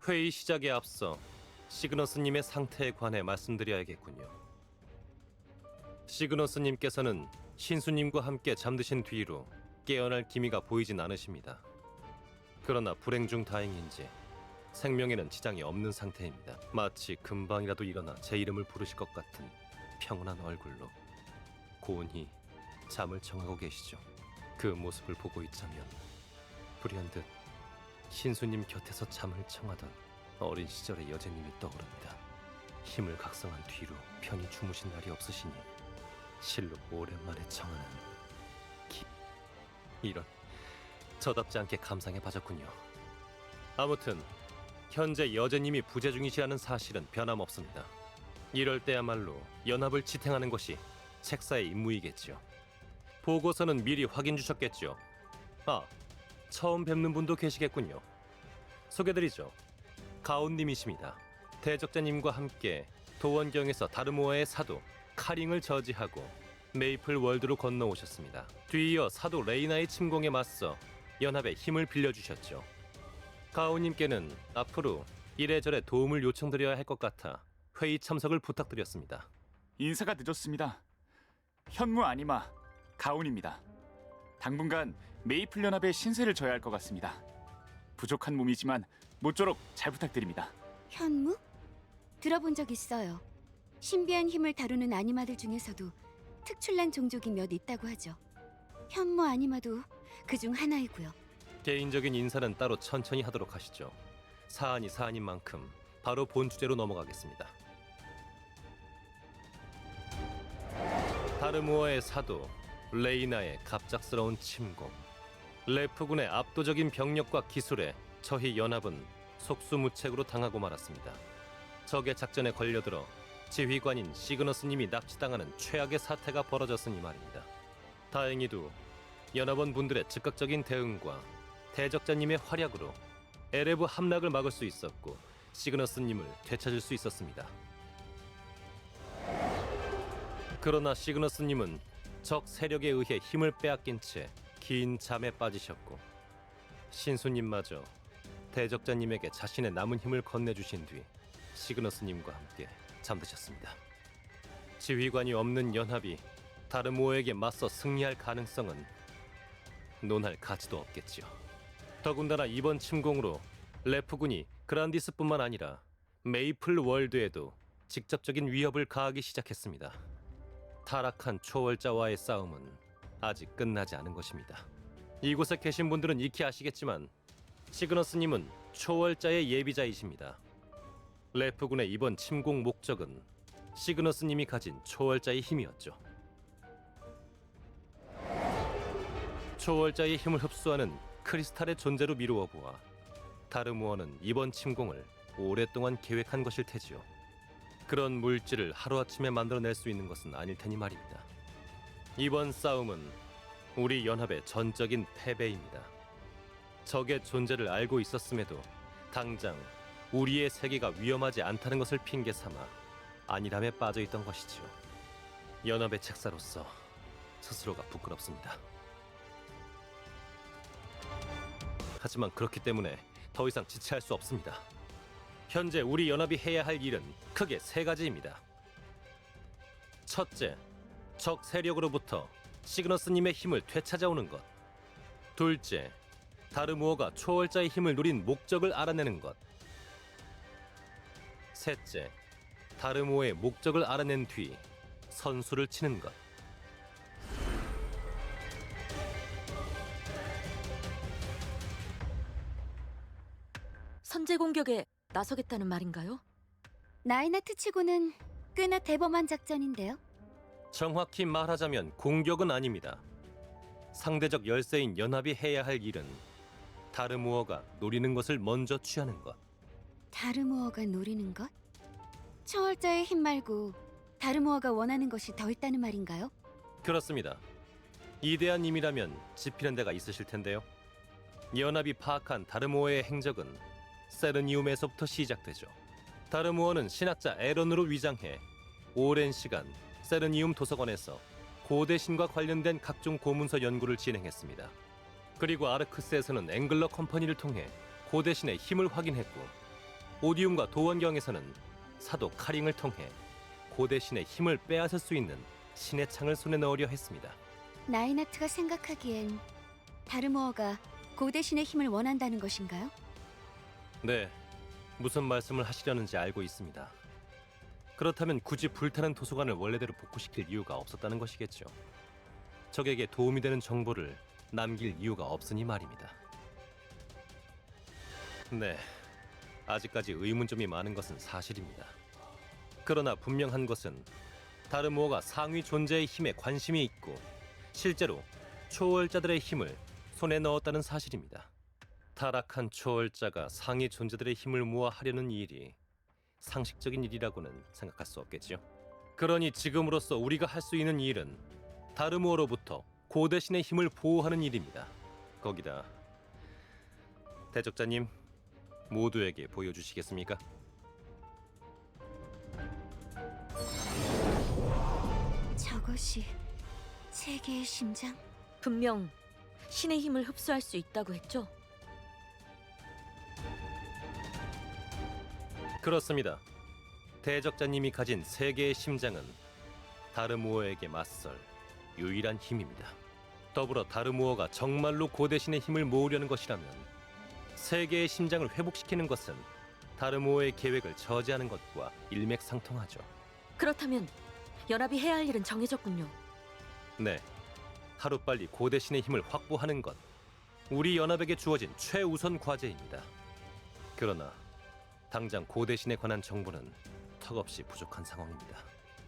회의 시작에 앞서 시그너스님의 상태에 관해 말씀드려야겠군요. 시그너스님께서는 신수님과 함께 잠드신 뒤로 깨어날 기미가 보이진 않으십니다. 그러나 불행 중 다행인지 생명에는 지장이 없는 상태입니다. 마치 금방이라도 일어나 제 이름을 부르실 것 같은 평온한 얼굴로 고운히 잠을 청하고 계시죠. 그 모습을 보고 있자면 불현듯 신수님 곁에서 잠을 청하던 어린 시절의 여제님이 떠오릅니다. 힘을 각성한 뒤로 편히 주무신 날이 없으시니 실로 오랜만에 청하는 이런 저답지 않게 감상에 빠졌군요. 아무튼 현재 여제님이 부재 중이시라는 사실은 변함없습니다. 이럴 때야말로 연합을 지탱하는 것이 책사의 임무이겠지요. 보고서는 미리 확인 주셨겠죠. 처음 뵙는 분도 계시겠군요. 소개드리죠. 가온님이십니다. 대적자님과 함께 도원경에서 다르모아의 사도 카링을 저지하고 메이플 월드로 건너오셨습니다. 뒤이어 사도 레이나의 침공에 맞서 연합에 힘을 빌려주셨죠. 가온님께는 앞으로 이래저래 도움을 요청드려야 할 것 같아 회의 참석을 부탁드렸습니다. 인사가 늦었습니다. 현무 아니마 가온입니다. 당분간 메이플 연합의 신세를 져야 할 것 같습니다. 부족한 몸이지만 모쪼록 잘 부탁드립니다. 현무? 들어본 적 있어요. 신비한 힘을 다루는 아니마들 중에서도 특출난 종족이 몇 있다고 하죠. 현무 아니마도 그중 하나이고요. 개인적인 인사는 따로 천천히 하도록 하시죠. 사안이 사안인 만큼 바로 본 주제로 넘어가겠습니다. 다르모아의 사도 레이나의 갑작스러운 침공, 레프군의 압도적인 병력과 기술에 저희 연합은 속수무책으로 당하고 말았습니다. 적의 작전에 걸려들어 지휘관인 시그너스님이 납치당하는 최악의 사태가 벌어졌으니 말입니다. 다행히도 연합원 분들의 즉각적인 대응과 대적자님의 활약으로 에레브 함락을 막을 수 있었고 시그너스님을 되찾을 수 있었습니다. 그러나 시그너스님은 적 세력에 의해 힘을 빼앗긴 채 긴 잠에 빠지셨고 신수님마저 대적자님에게 자신의 남은 힘을 건네주신 뒤 시그너스님과 함께 잠드셨습니다. 지휘관이 없는 연합이 다르모어에게 맞서 승리할 가능성은 논할 가치도 없겠지요. 더군다나 이번 침공으로 레프군이 그란디스뿐만 아니라 메이플 월드에도 직접적인 위협을 가하기 시작했습니다. 타락한 초월자와의 싸움은 아직 끝나지 않은 것입니다. 이곳에 계신 분들은 익히 아시겠지만 시그너스님은 초월자의 예비자이십니다. 레프군의 이번 침공 목적은 시그너스님이 가진 초월자의 힘이었죠. 초월자의 힘을 흡수하는 크리스탈의 존재로 미루어 보아 다르모어는 이번 침공을 오랫동안 계획한 것일 테지요. 그런 물질을 하루아침에 만들어낼 수 있는 것은 아닐 테니 말입니다. 이번 싸움은 우리 연합의 전적인 패배입니다. 적의 존재를 알고 있었음에도 당장 우리의 세계가 위험하지 않다는 것을 핑계 삼아 안일함에 빠져있던 것이지요. 연합의 책사로서 스스로가 부끄럽습니다. 하지만 그렇기 때문에 더 이상 지체할 수 없습니다. 현재 우리 연합이 해야 할 일은 크게 세 가지입니다. 첫째, 적 세력으로부터 시그너스님의 힘을 되찾아오는 것. 둘째, 다르모어가 초월자의 힘을 누린 목적을 알아내는 것. 셋째, 다르모어의 목적을 알아낸 뒤 선수를 치는 것. 선제 공격에 나서겠다는 말인가요? 나이나트 치고는 꽤나 대범한 작전인데요. 정확히 말하자면 공격은 아닙니다. 상대적 열세인 연합이 해야 할 일은 다르모어가 노리는 것을 먼저 취하는 것. 다르모어가 노리는 것? 초월자의 힘 말고 다르모어가 원하는 것이 더 있다는 말인가요? 그렇습니다. 이대한 님이라면 짚히는 데가 있으실 텐데요. 연합이 파악한 다르모어의 행적은 세르니움에서부터 시작되죠. 다르모어는 신학자 에런으로 위장해 오랜 시간 세르니움 도서관에서 고대 신과 관련된 각종 고문서 연구를 진행했습니다. 그리고 아르크스에서는 앵글러 컴퍼니를 통해 고대 신의 힘을 확인했고 오디움과 도원경에서는 사도 카링을 통해 고대 신의 힘을 빼앗을 수 있는 신의 창을 손에 넣으려 했습니다. 나이나트가 생각하기엔 다르모어가 고대 신의 힘을 원한다는 것인가요? 네, 무슨 말씀을 하시려는지 알고 있습니다. 그렇다면 굳이 불타는 도서관을 원래대로 복구시킬 이유가 없었다는 것이겠죠. 적에게 도움이 되는 정보를 남길 이유가 없으니 말입니다. 네, 아직까지 의문점이 많은 것은 사실입니다. 그러나 분명한 것은 다르모어가 상위 존재의 힘에 관심이 있고 실제로 초월자들의 힘을 손에 넣었다는 사실입니다. 타락한 초월자가 상위 존재들의 힘을 모아 하려는 일이 상식적인 일이라고는 생각할 수 없겠지요. 그러니 지금으로서 우리가 할 수 있는 일은 다르모어로부터 고대 신의 힘을 보호하는 일입니다. 거기다 대적자님 모두에게 보여주시겠습니까? 저것이 세계의 심장? 분명 신의 힘을 흡수할 수 있다고 했죠? 그렇습니다. 대적자님이 가진 세계의 심장은 다르모어에게 맞설 유일한 힘입니다. 더불어 다르모어가 정말로 고대신의 힘을 모으려는 것이라면 세계의 심장을 회복시키는 것은 다르모어의 계획을 저지하는 것과 일맥상통하죠. 그렇다면 연합이 해야 할 일은 정해졌군요. 네, 하루빨리 고대신의 힘을 확보하는 것, 우리 연합에게 주어진 최우선 과제입니다. 그러나 당장 고대신에 관한 정보는 턱없이 부족한 상황입니다.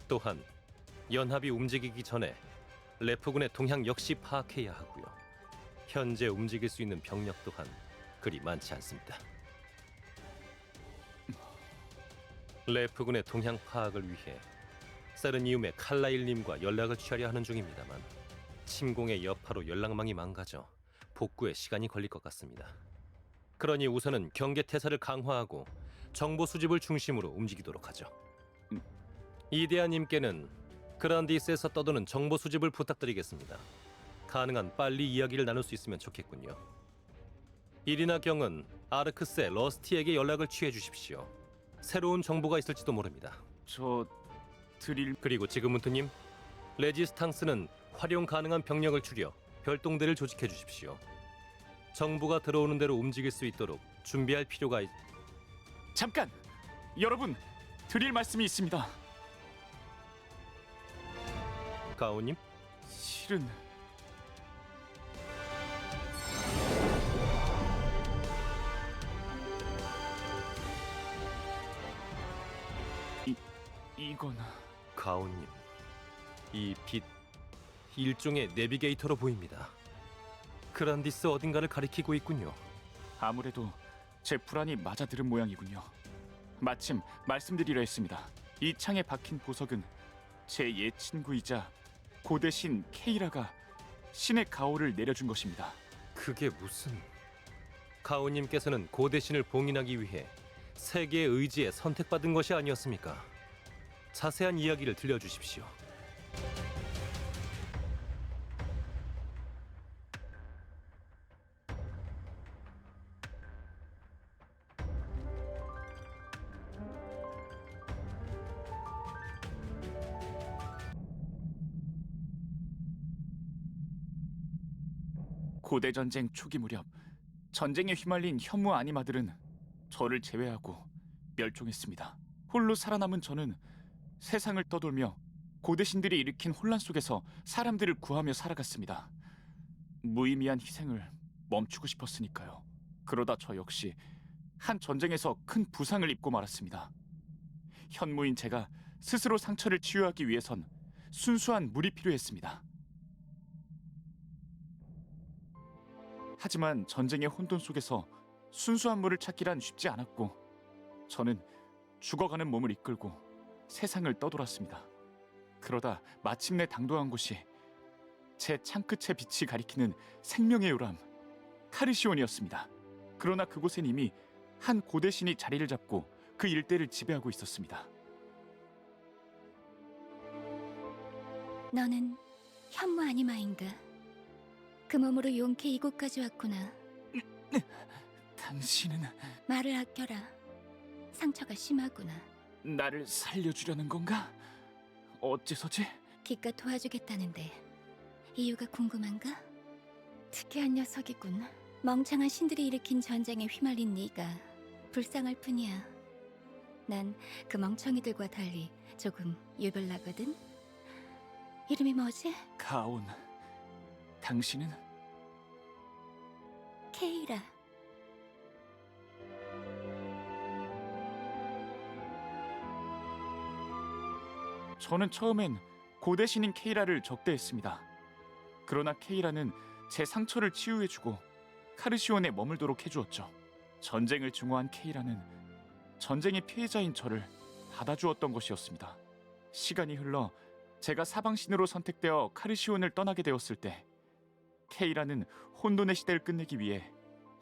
또한 연합이 움직이기 전에 레프군의 동향 역시 파악해야 하고요. 현재 움직일 수 있는 병력 또한 그리 많지 않습니다. 레프군의 동향 파악을 위해 세르니움의 칼라일님과 연락을 취하려 하는 중입니다만 침공의 여파로 연락망이 망가져 복구에 시간이 걸릴 것 같습니다. 그러니 우선은 경계태세를 강화하고 정보 수집을 중심으로 움직이도록 하죠. 이데아님께는 그란디스에서 떠도는 정보 수집을 부탁드리겠습니다. 가능한 빨리 이야기를 나눌 수 있으면 좋겠군요. 이리나 경은 아르크스의 러스티에게 연락을 취해 주십시오. 새로운 정보가 있을지도 모릅니다. 저 드릴 그리고 지금은트님, 레지스탕스는 활용 가능한 병력을 추려 별동대를 조직해 주십시오. 정보가 들어오는 대로 움직일 수 있도록 준비할 필요가 잠깐! 여러분, 드릴 말씀이 있습니다. 가오님? 실은 이건 가오님, 이 빛 일종의 내비게이터로 보입니다. 그란디스 어딘가를 가리키고 있군요. 아무래도 제 불안이 맞아 들은 모양이군요. 마침 말씀드리려 했습니다. 이 창에 박힌 보석은 제 옛 친구이자 고대신 케이라가 신의 가호를 내려준 것입니다. 그게 무슨... 가오님께서는 고대신을 봉인하기 위해 세계의 의지에 선택받은 것이 아니었습니까? 자세한 이야기를 들려주십시오. 고대 전쟁 초기 무렵 전쟁에 휘말린 현무 아니마들은 저를 제외하고 멸종했습니다. 홀로 살아남은 저는 세상을 떠돌며 고대신들이 일으킨 혼란 속에서 사람들을 구하며 살아갔습니다. 무의미한 희생을 멈추고 싶었으니까요. 그러다 저 역시 한 전쟁에서 큰 부상을 입고 말았습니다. 현무인 제가 스스로 상처를 치유하기 위해선 순수한 물이 필요했습니다. 하지만 전쟁의 혼돈 속에서 순수한 물을 찾기란 쉽지 않았고 저는 죽어가는 몸을 이끌고 세상을 떠돌았습니다. 그러다 마침내 당도한 곳이 제 창끝의 빛이 가리키는 생명의 요람 카르시온이었습니다. 그러나 그곳엔 이미 한 고대신이 자리를 잡고 그 일대를 지배하고 있었습니다. 너는 현무 아니마인가? 그 몸으로 용케 이곳까지 왔구나. 당신은 말을 아껴라. 상처가 심하구나. 나를 살려주려는 건가? 어째서지? 기껏 도와주겠다는데 이유가 궁금한가? 특이한 녀석이군. 멍청한 신들이 일으킨 전쟁에 휘말린 네가 불쌍할 뿐이야. 난 그 멍청이들과 달리 조금 유별나거든. 이름이 뭐지? 가온, 당신은? 케이라. 저는 처음엔 고대 신인 케이라를 적대했습니다. 그러나 케이라는 제 상처를 치유해주고 카르시온에 머물도록 해주었죠. 전쟁을 증오한 케이라는 전쟁의 피해자인 저를 받아주었던 것이었습니다. 시간이 흘러 제가 사방신으로 선택되어 카르시온을 떠나게 되었을 때 케이라는 혼돈의 시대를 끝내기 위해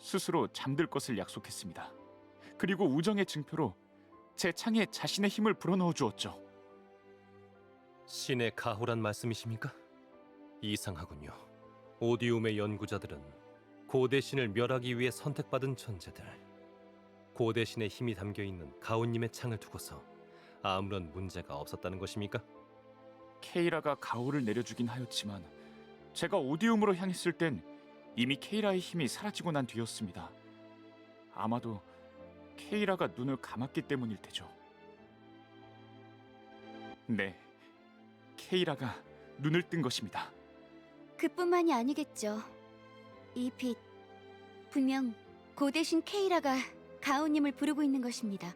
스스로 잠들 것을 약속했습니다. 그리고 우정의 증표로 제 창에 자신의 힘을 불어넣어 주었죠. 신의 가호란 말씀이십니까? 이상하군요. 오디움의 연구자들은 고대 신을 멸하기 위해 선택받은 존재들. 고대 신의 힘이 담겨있는 가온님의 창을 두고서 아무런 문제가 없었다는 것입니까? 케이라가 가오를 내려주긴 하였지만 제가 오디움으로 향했을 땐 이미 케이라의 힘이 사라지고 난 뒤였습니다. 아마도 케이라가 눈을 감았기 때문일 테죠. 네, 케이라가 눈을 뜬 것입니다. 그뿐만이 아니겠죠. 이 빛, 분명 고대신 케이라가 가오님을 부르고 있는 것입니다.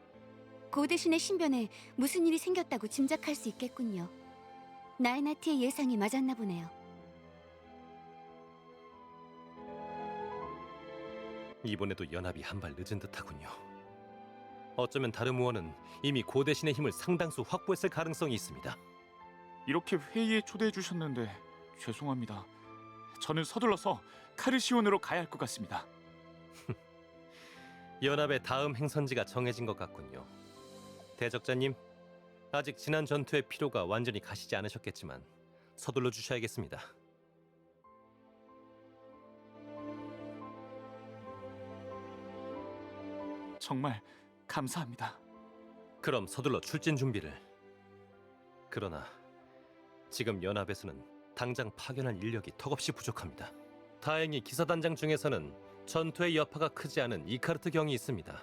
고대신의 신변에 무슨 일이 생겼다고 짐작할 수 있겠군요. 나에나티의 예상이 맞았나 보네요. 이번에도 연합이 한 발 늦은 듯하군요. 어쩌면 다르무어는 이미 고대신의 힘을 상당수 확보했을 가능성이 있습니다. 이렇게 회의에 초대해 주셨는데 죄송합니다. 저는 서둘러서 카르시온으로 가야 할 것 같습니다. 연합의 다음 행선지가 정해진 것 같군요. 대적자님, 아직 지난 전투의 피로가 완전히 가시지 않으셨겠지만 서둘러 주셔야겠습니다. 정말 감사합니다. 그럼 서둘러 출진 준비를. 그러나 지금 연합에서는 당장 파견할 인력이 턱없이 부족합니다. 다행히 기사단장 중에서는 전투의 여파가 크지 않은 이카르트 경이 있습니다.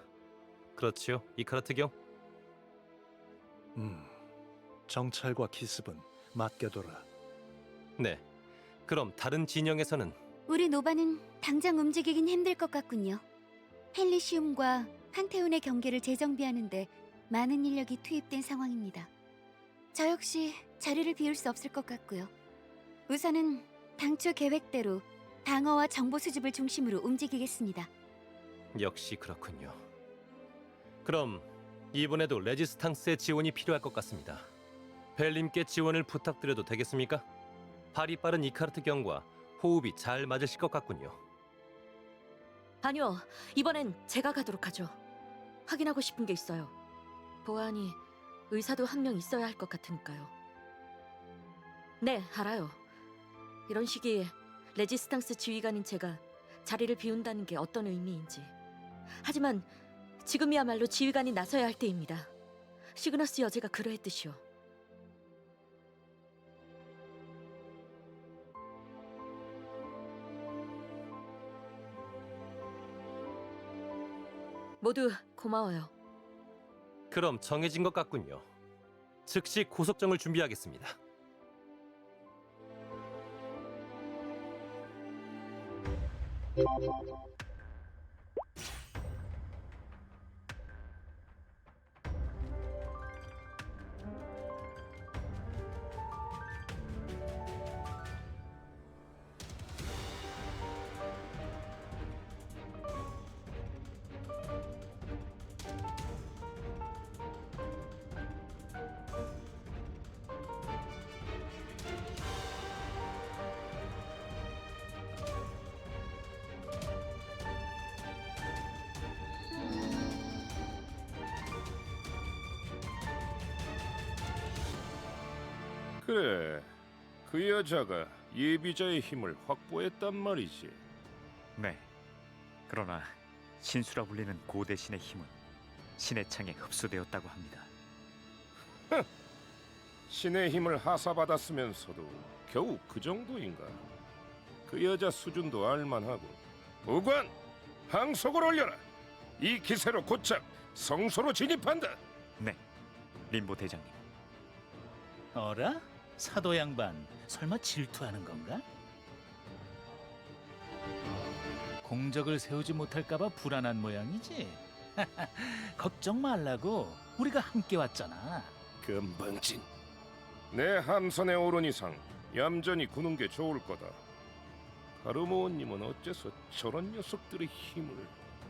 그렇지요, 이카르트 경? 정찰과 기습은 맡겨둬라. 네. 그럼 다른 진영에서는 우리 노바는 당장 움직이긴 힘들 것 같군요. 헬리시움과 판테온의 경계를 재정비하는데 많은 인력이 투입된 상황입니다. 저 역시 자리를 비울 수 없을 것 같고요. 우선은 당초 계획대로 방어와 정보 수집을 중심으로 움직이겠습니다. 역시 그렇군요. 그럼 이번에도 레지스탕스의 지원이 필요할 것 같습니다. 벨님께 지원을 부탁드려도 되겠습니까? 발이 빠른 이카르트 경과 호흡이 잘 맞으실 것 같군요. 아니요, 이번엔 제가 가도록 하죠. 확인하고 싶은 게 있어요. 보아하니 의사도 한 명 있어야 할 것 같으니까요. 네, 알아요. 이런 시기에 레지스탕스 지휘관인 제가 자리를 비운다는 게 어떤 의미인지. 하지만 지금이야말로 지휘관이 나서야 할 때입니다. 시그너스 여제가 그러했듯이요. 모두 고마워요. 그럼 정해진 것 같군요. 즉시 고속정을 준비하겠습니다. 그래, 그 여자가 예비자의 힘을 확보했단 말이지. 네. 그러나 신수라 불리는 고대신의 힘은 신의 창에 흡수되었다고 합니다. 신의 힘을 하사받았으면서도 겨우 그 정도인가? 그 여자 수준도 알만하고. 우관, 항속을 올려라. 이 기세로 곧장 성소로 진입한다. 네, 림보 대장님. 어라? 사도 양반, 설마 질투하는 건가? 공적을 세우지 못할까봐 불안한 모양이지? 걱정 말라고, 우리가 함께 왔잖아. 금방진. 내 함선에 오른 이상 얌전히 구는 게 좋을 거다. 가르모원님은 어째서 저런 녀석들의 힘을...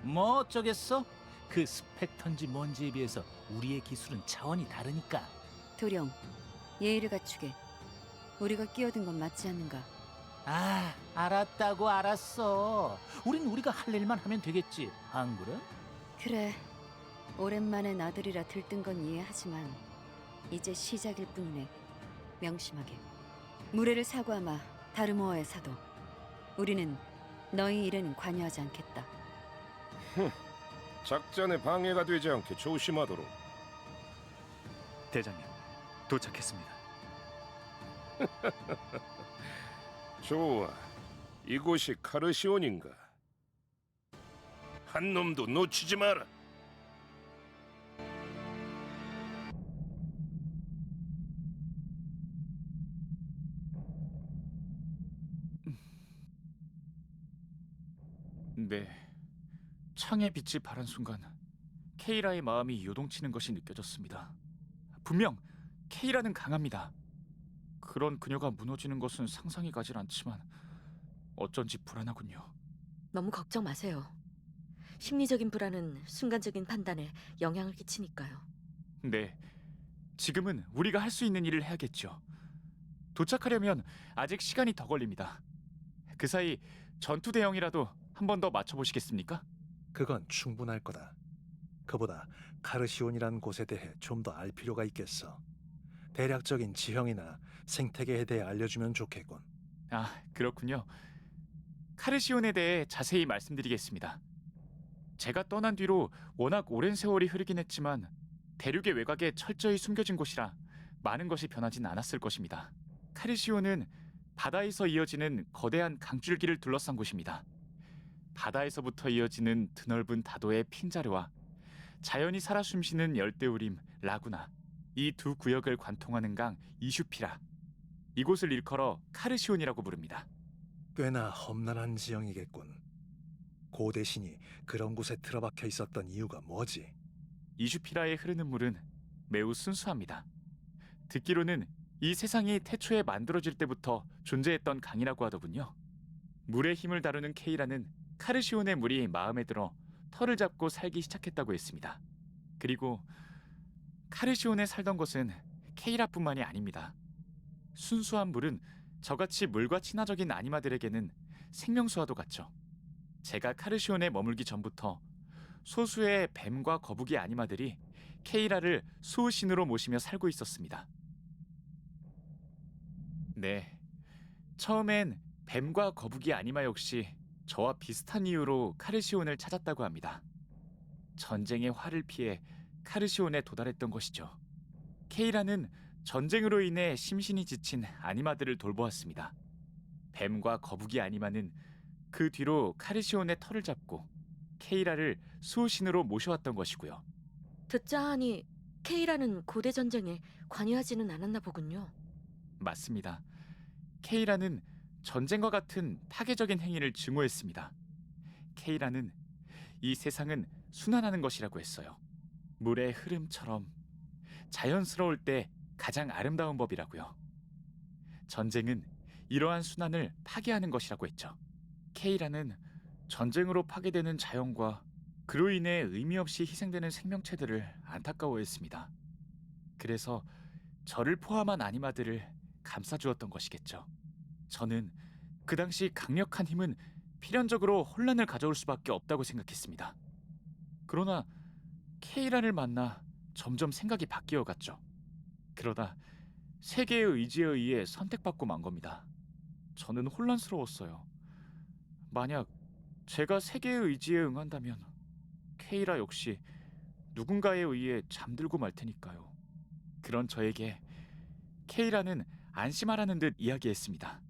뭐 어쩌겠어? 그 스펙터인지 뭔지에 비해서 우리의 기술은 차원이 다르니까. 도령, 예의를 갖추게. 우리가 끼어든 건 맞지 않는가? 아, 알았다고 알았어. 우리가 할 일만 하면 되겠지, 안 그래? 그래, 오랜만에 나들이라 들뜬 건 이해하지만 이제 시작일 뿐이네. 명심하게. 무례를 사과하마, 다르모어의 사도. 우리는 너희 일에는 관여하지 않겠다. 작전에 방해가 되지 않게 조심하도록. 대장님, 도착했습니다. 좋아, 이곳이 카르시온인가? 한 놈도 놓치지 마라. 네, 창에 빛이 바란 순간 케이라의 마음이 요동치는 것이 느껴졌습니다. 분명 케이라는 강합니다. 그런 그녀가 무너지는 것은 상상이 가질 않지만 어쩐지 불안하군요. 너무 걱정 마세요. 심리적인 불안은 순간적인 판단에 영향을 끼치니까요. 네, 지금은 우리가 할 수 있는 일을 해야겠죠. 도착하려면 아직 시간이 더 걸립니다. 그 사이 전투 대형이라도 한 번 더 맞춰보시겠습니까? 그건 충분할 거다. 그보다 카르시온이란 곳에 대해 좀 더 알 필요가 있겠어. 대략적인 지형이나 생태계에 대해 알려주면 좋겠군. 아, 그렇군요. 카르시온에 대해 자세히 말씀드리겠습니다. 제가 떠난 뒤로 워낙 오랜 세월이 흐르긴 했지만 대륙의 외곽에 철저히 숨겨진 곳이라 많은 것이 변하진 않았을 것입니다. 카르시온은 바다에서 이어지는 거대한 강줄기를 둘러싼 곳입니다. 바다에서부터 이어지는 드넓은 다도의 핀자르와 자연이 살아 숨쉬는 열대우림 라구나, 이 두 구역을 관통하는 강 이슈피라, 이곳을 일컬어 카르시온이라고 부릅니다. 꽤나 험난한 지형이겠군. 고대 신이 그런 곳에 틀어박혀 있었던 이유가 뭐지? 이슈피라에 흐르는 물은 매우 순수합니다. 듣기로는 이 세상이 태초에 만들어질 때부터 존재했던 강이라고 하더군요. 물의 힘을 다루는 케이라는 카르시온의 물이 마음에 들어 털을 잡고 살기 시작했다고 했습니다. 그리고 카르시온에 살던 것은 케이라뿐만이 아닙니다. 순수한 물은 저같이 물과 친화적인 아니마들에게는 생명수와도 같죠. 제가 카르시온에 머물기 전부터 소수의 뱀과 거북이 아니마들이 케이라를 수호신으로 모시며 살고 있었습니다. 네, 처음엔 뱀과 거북이 아니마 역시 저와 비슷한 이유로 카르시온을 찾았다고 합니다. 전쟁의 화를 피해 카르시온에 도달했던 것이죠. 케이라는 전쟁으로 인해 심신이 지친 아니마들을 돌보았습니다. 뱀과 거북이 아니마는 그 뒤로 카르시온의 털을 잡고 케이라를 수호신으로 모셔왔던 것이고요. 듣자 하니 케이라는 고대 전쟁에 관여하지는 않았나 보군요. 맞습니다. 케이라는 전쟁과 같은 파괴적인 행위를 증오했습니다. 케이라는 이 세상은 순환하는 것이라고 했어요. 물의 흐름처럼 자연스러울 때 가장 아름다운 법이라고요. 전쟁은 이러한 순환을 파괴하는 것이라고 했죠. 케이라는 전쟁으로 파괴되는 자연과 그로 인해 의미 없이 희생되는 생명체들을 안타까워했습니다. 그래서 저를 포함한 아니마들을 감싸주었던 것이겠죠. 저는 그 당시 강력한 힘은 필연적으로 혼란을 가져올 수밖에 없다고 생각했습니다. 그러나 케이라를 만나 점점 생각이 바뀌어갔죠. 그러다 세계의 의지에 의해 선택받고 만 겁니다. 저는 혼란스러웠어요. 만약 제가 세계의 의지에 응한다면 케이라 역시 누군가에 의해 잠들고 말 테니까요. 그런 저에게 케이라는 안심하라는 듯 이야기했습니다.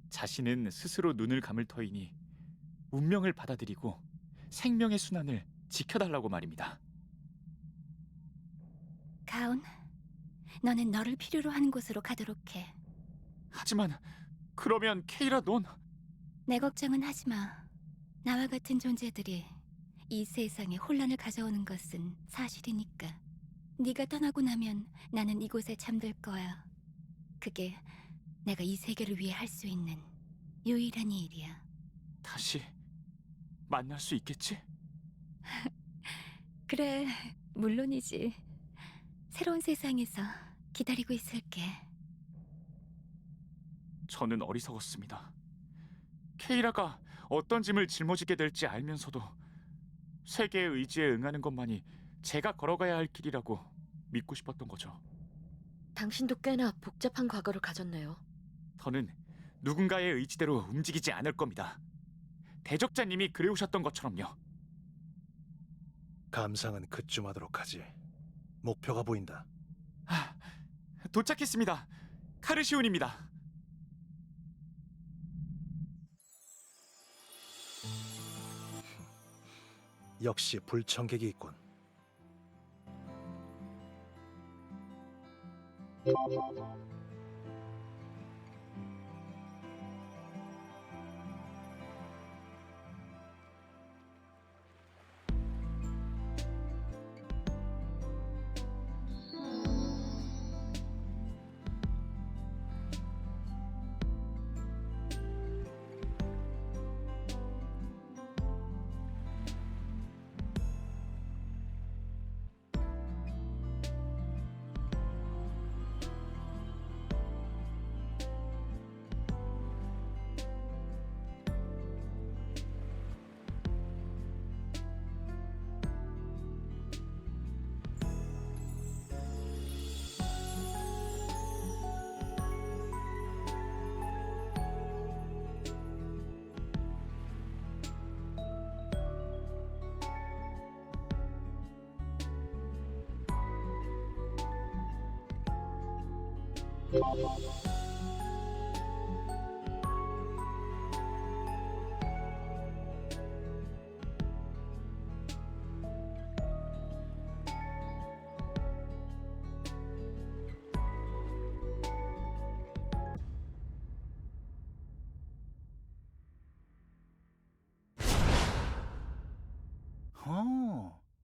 자신은 스스로 눈을 감을 터이니 운명을 받아들이고 생명의 순환을 지켜달라고 말입니다. 가온, 너는 너를 필요로 하는 곳으로 가도록 해. 하지만 그러면 케이라 넌... 내 걱정은 하지 마. 나와 같은 존재들이 이 세상에 혼란을 가져오는 것은 사실이니까. 네가 떠나고 나면 나는 이곳에 잠들 거야. 그게 내가 이 세계를 위해 할 수 있는 유일한 일이야. 다시 만날 수 있겠지? 그래, 물론이지. 새로운 세상에서 기다리고 있을게. 저는 어리석었습니다. 케이라가 어떤 짐을 짊어지게 될지 알면서도 세계의 의지에 응하는 것만이 제가 걸어가야 할 길이라고 믿고 싶었던 거죠. 당신도 꽤나 복잡한 과거를 가졌네요. 저는 누군가의 의지대로 움직이지 않을 겁니다. 대적자님이 그래오셨던 것처럼요. 감상은 그쯤 하도록 하지. 목표가 보인다. 도착했습니다. 카르시온입니다. 역시 불청객이 있군.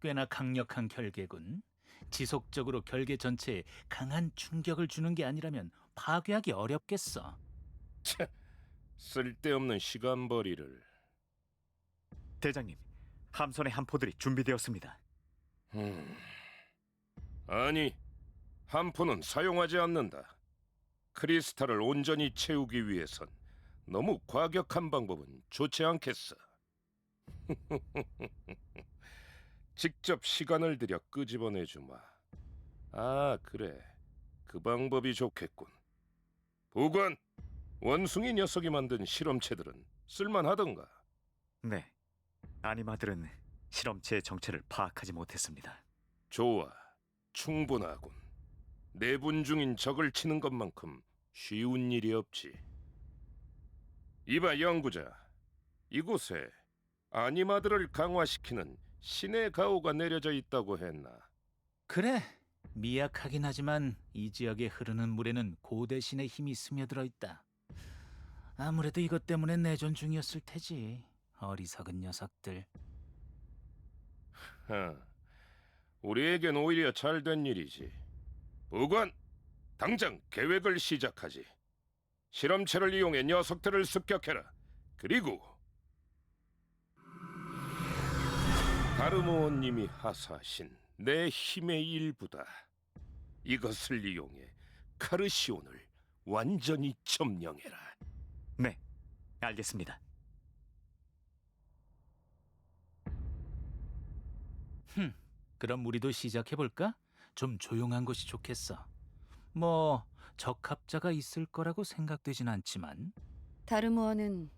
꽤나 강력한 결계군. 지속적으로 결계 전체에 강한 충격을 주는 게 아니라면 파괴하기 어렵겠어. 쓸데없는 시간벌이를. 대장님, 함선의 함포들이 준비되었습니다. 아니, 함포는 사용하지 않는다. 크리스탈을 온전히 채우기 위해선 너무 과격한 방법은 좋지 않겠어. 직접 시간을 들여 끄집어내주마. 아, 그래. 그 방법이 좋겠군. 보관! 원숭이 녀석이 만든 실험체들은 쓸만하던가? 네, 아니마들은 실험체의 정체를 파악하지 못했습니다. 좋아. 충분하군. 내분 중인 적을 치는 것만큼 쉬운 일이 없지. 이봐, 연구자. 이곳에 아니마들을 강화시키는 신의 가호가 내려져 있다고 했나? 그래, 미약하긴 하지만 이 지역에 흐르는 물에는 고대 신의 힘이 스며들어 있다. 아무래도 이것 때문에 내전 중이었을 테지. 어리석은 녀석들. 우리에겐 오히려 잘된 일이지. 보관! 당장 계획을 시작하지. 실험체를 이용해 녀석들을 습격해라. 그리고 가르모원님이 하사하신 내 힘의 일부다. 이것을 이용해 카르시온을 완전히 점령해라. 네, 알겠습니다. 그럼 우리도 시작해볼까? 좀 조용한 곳이 좋겠어. 뭐 적합자가 있을 거라고 생각되진 않지만. 다르모어는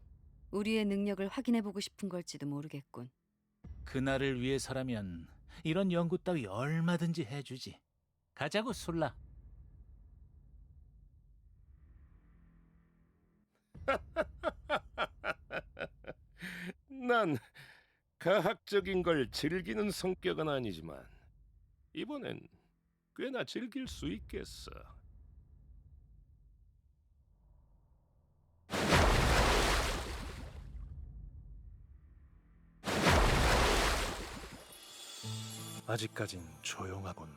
우리의 능력을 확인해보고 싶은 걸지도 모르겠군. 그날을 위해서라면 이런 연구 따위 얼마든지 해주지. 가자고, 술라. 난 과학적인 걸 즐기는 성격은 아니지만 이번엔 꽤나 즐길 수 있겠어. 아직까진 조용하군.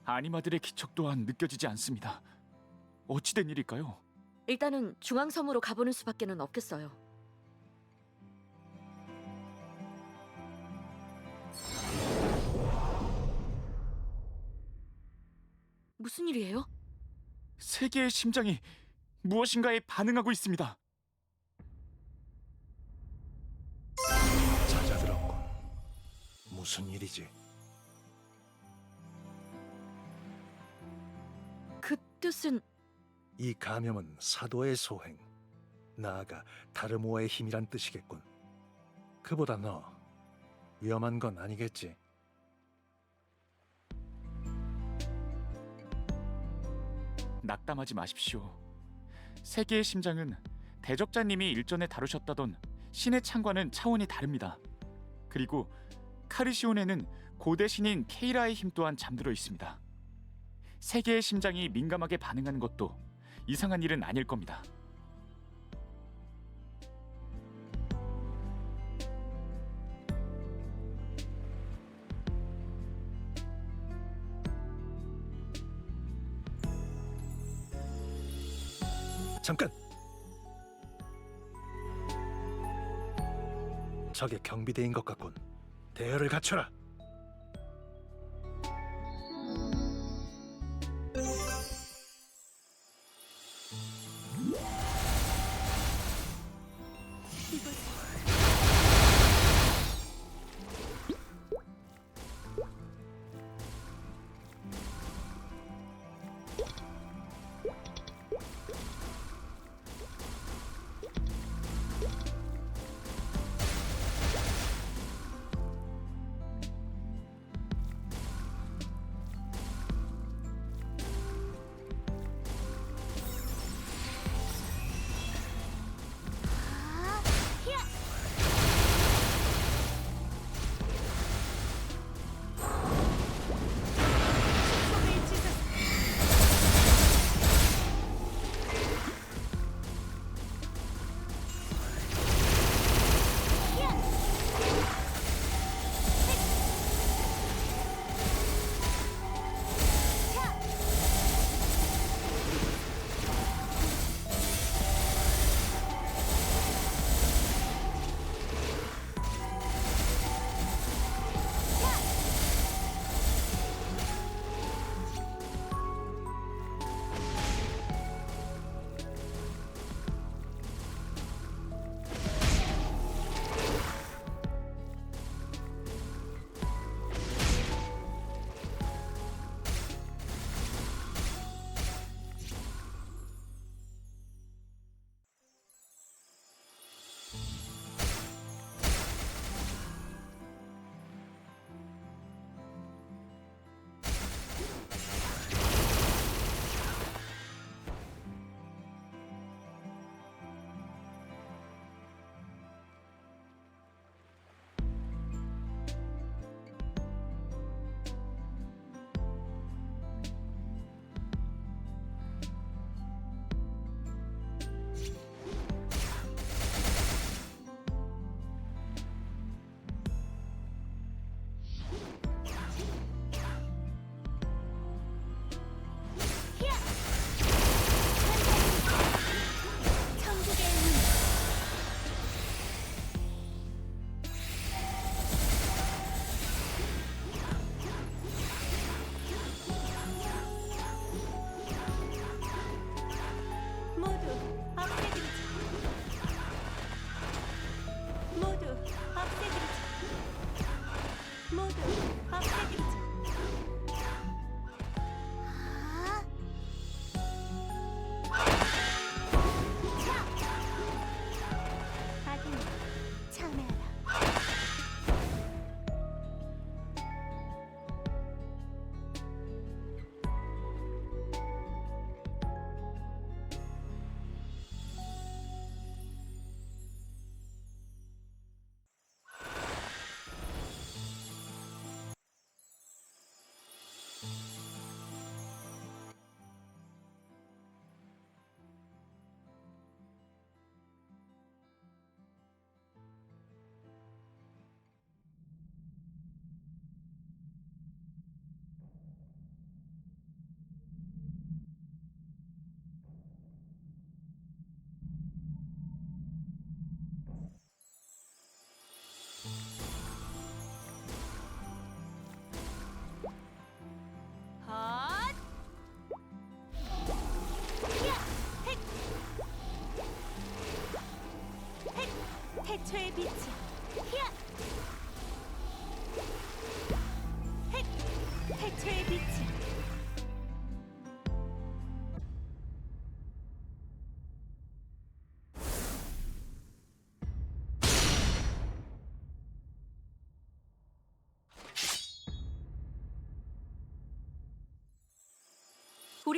아니마들의 기척 또한 느껴지지 않습니다. 어찌된 일일까요? 일단은 중앙섬으로 가보는 수밖에는 없겠어요. 무슨 일이에요? 세계의 심장이 무엇인가에 반응하고 있습니다. 잦아들었군. 무슨 일이지? 그 뜻은 이 감염은 사도의 소행, 나아가 다르모아의 힘이란 뜻이겠군. 그보다 너 위험한 건 아니겠지? 낙담하지 마십시오. 세계의 심장은 대적자님이 일전에 다루셨다던 신의 창과는 차원이 다릅니다. 그리고 카르시온에는 고대 신인 케이라의 힘 또한 잠들어 있습니다. 세계의 심장이 민감하게 반응하는 것도 이상한 일은 아닐 겁니다. 잠깐! 적의 경비대인 것 같군. 대열을 갖춰라.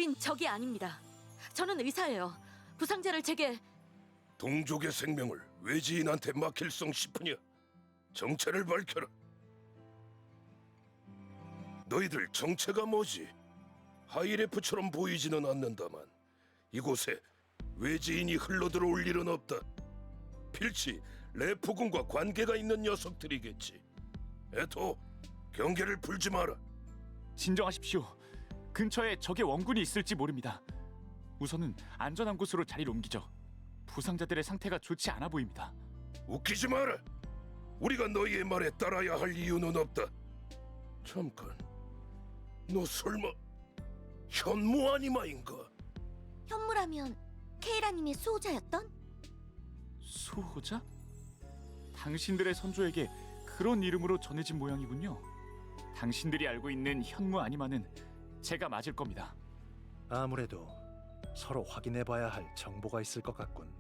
우린 적이 아닙니다. 저는 의사예요. 부상자를 제게... 동족의 생명을 외지인한테 맡길성 싶으냐? 정체를 밝혀라. 너희들 정체가 뭐지? 하이레프처럼 보이지는 않는다만 이곳에 외지인이 흘러들어올 일은 없다. 필시 레프군과 관계가 있는 녀석들이겠지. 에토, 경계를 풀지 마라. 진정하십시오. 근처에 적의 원군이 있을지 모릅니다. 우선은 안전한 곳으로 자리를 옮기죠. 부상자들의 상태가 좋지 않아 보입니다. 웃기지 마라. 우리가 너희의 말에 따라야 할 이유는 없다. 잠깐, 너 설마 현무 아니마인가? 현무라면 케이라님의 수호자였던? 수호자? 당신들의 선조에게 그런 이름으로 전해진 모양이군요. 당신들이 알고 있는 현무 아니마는 제가 맞을 겁니다. 아무래도 서로 확인해봐야 할 정보가 있을 것 같군.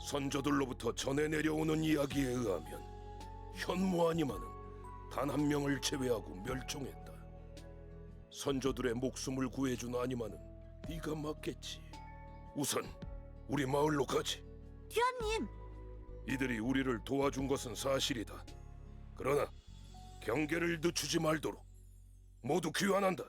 선조들로부터 전해 내려오는 이야기에 의하면 현무 아니마는 단 한 명을 제외하고 멸종했다. 선조들의 목숨을 구해준 아니마는 네가 맞겠지. 우선 우리 마을로 가지. 듀안님! 이들이 우리를 도와준 것은 사실이다. 그러나 경계를 늦추지 말도록 모두 귀환한다.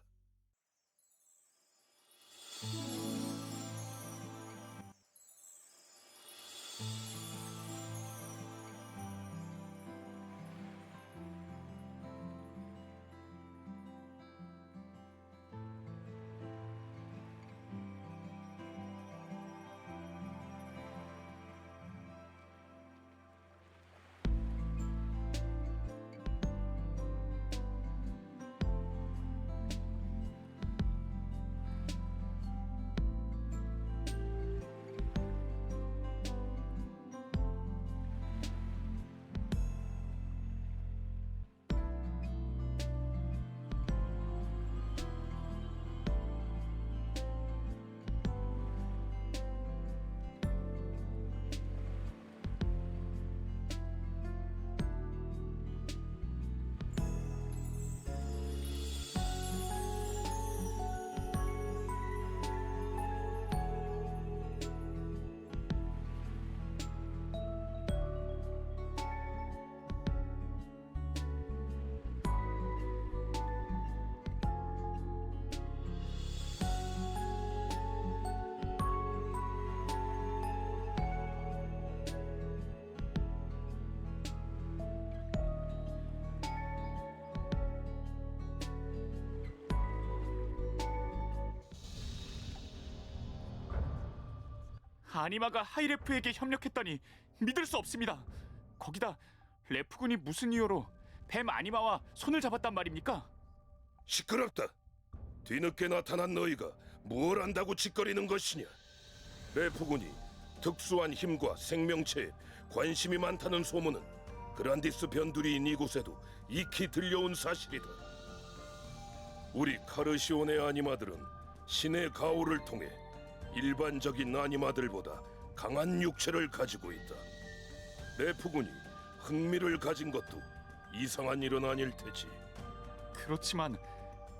아니마가 하이레프에게 협력했다니 믿을 수 없습니다. 거기다 레프군이 무슨 이유로 뱀 아니마와 손을 잡았단 말입니까? 시끄럽다. 뒤늦게 나타난 너희가 뭘 안다고 짓거리는 것이냐? 레프군이 특수한 힘과 생명체에 관심이 많다는 소문은 그란디스 변두리인 이곳에도 익히 들려온 사실이다. 우리 카르시온의 아니마들은 신의 가호를 통해 일반적인 아니마들보다 강한 육체를 가지고 있다. 레프군이 흥미를 가진 것도 이상한 일은 아닐 테지. 그렇지만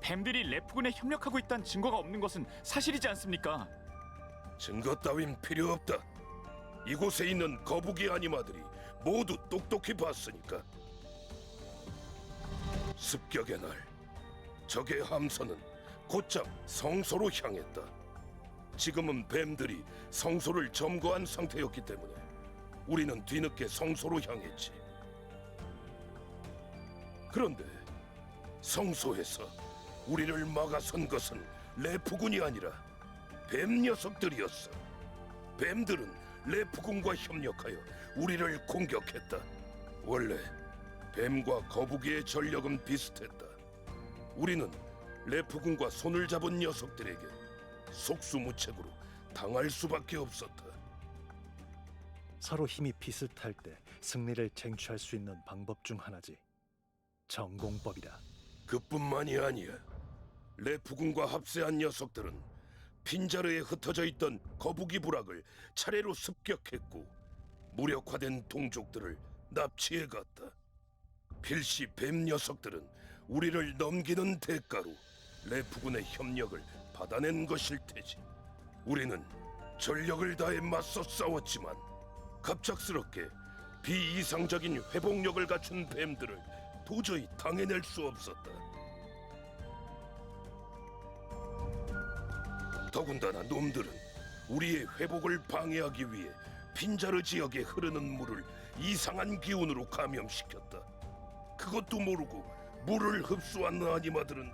뱀들이 레프군에 협력하고 있다는 증거가 없는 것은 사실이지 않습니까? 증거 따윈 필요 없다. 이곳에 있는 거북이 아니마들이 모두 똑똑히 봤으니까. 습격의 날, 적의 함선은 곧장 성소로 향했다. 지금은 뱀들이 성소를 점거한 상태였기 때문에 우리는 뒤늦게 성소로 향했지. 그런데 성소에서 우리를 막아선 것은 레프군이 아니라 뱀 녀석들이었어. 뱀들은 레프군과 협력하여 우리를 공격했다. 원래 뱀과 거북이의 전력은 비슷했다. 우리는 레프군과 손을 잡은 녀석들에게 속수무책으로 당할 수밖에 없었다. 서로 힘이 비슷할 때 승리를 쟁취할 수 있는 방법 중 하나지. 전공법이다. 그뿐만이 아니야. 레프군과 합세한 녀석들은 핀자르에 흩어져 있던 거북이 부락을 차례로 습격했고 무력화된 동족들을 납치해갔다. 필시 뱀 녀석들은 우리를 넘기는 대가로 레프군의 협력을 받아낸 것일 테지. 우리는 전력을 다해 맞서 싸웠지만 갑작스럽게 비이상적인 회복력을 갖춘 뱀들을 도저히 당해낼 수 없었다. 더군다나 놈들은 우리의 회복을 방해하기 위해 핀자르 지역에 흐르는 물을 이상한 기운으로 감염시켰다. 그것도 모르고 물을 흡수한 아니마들은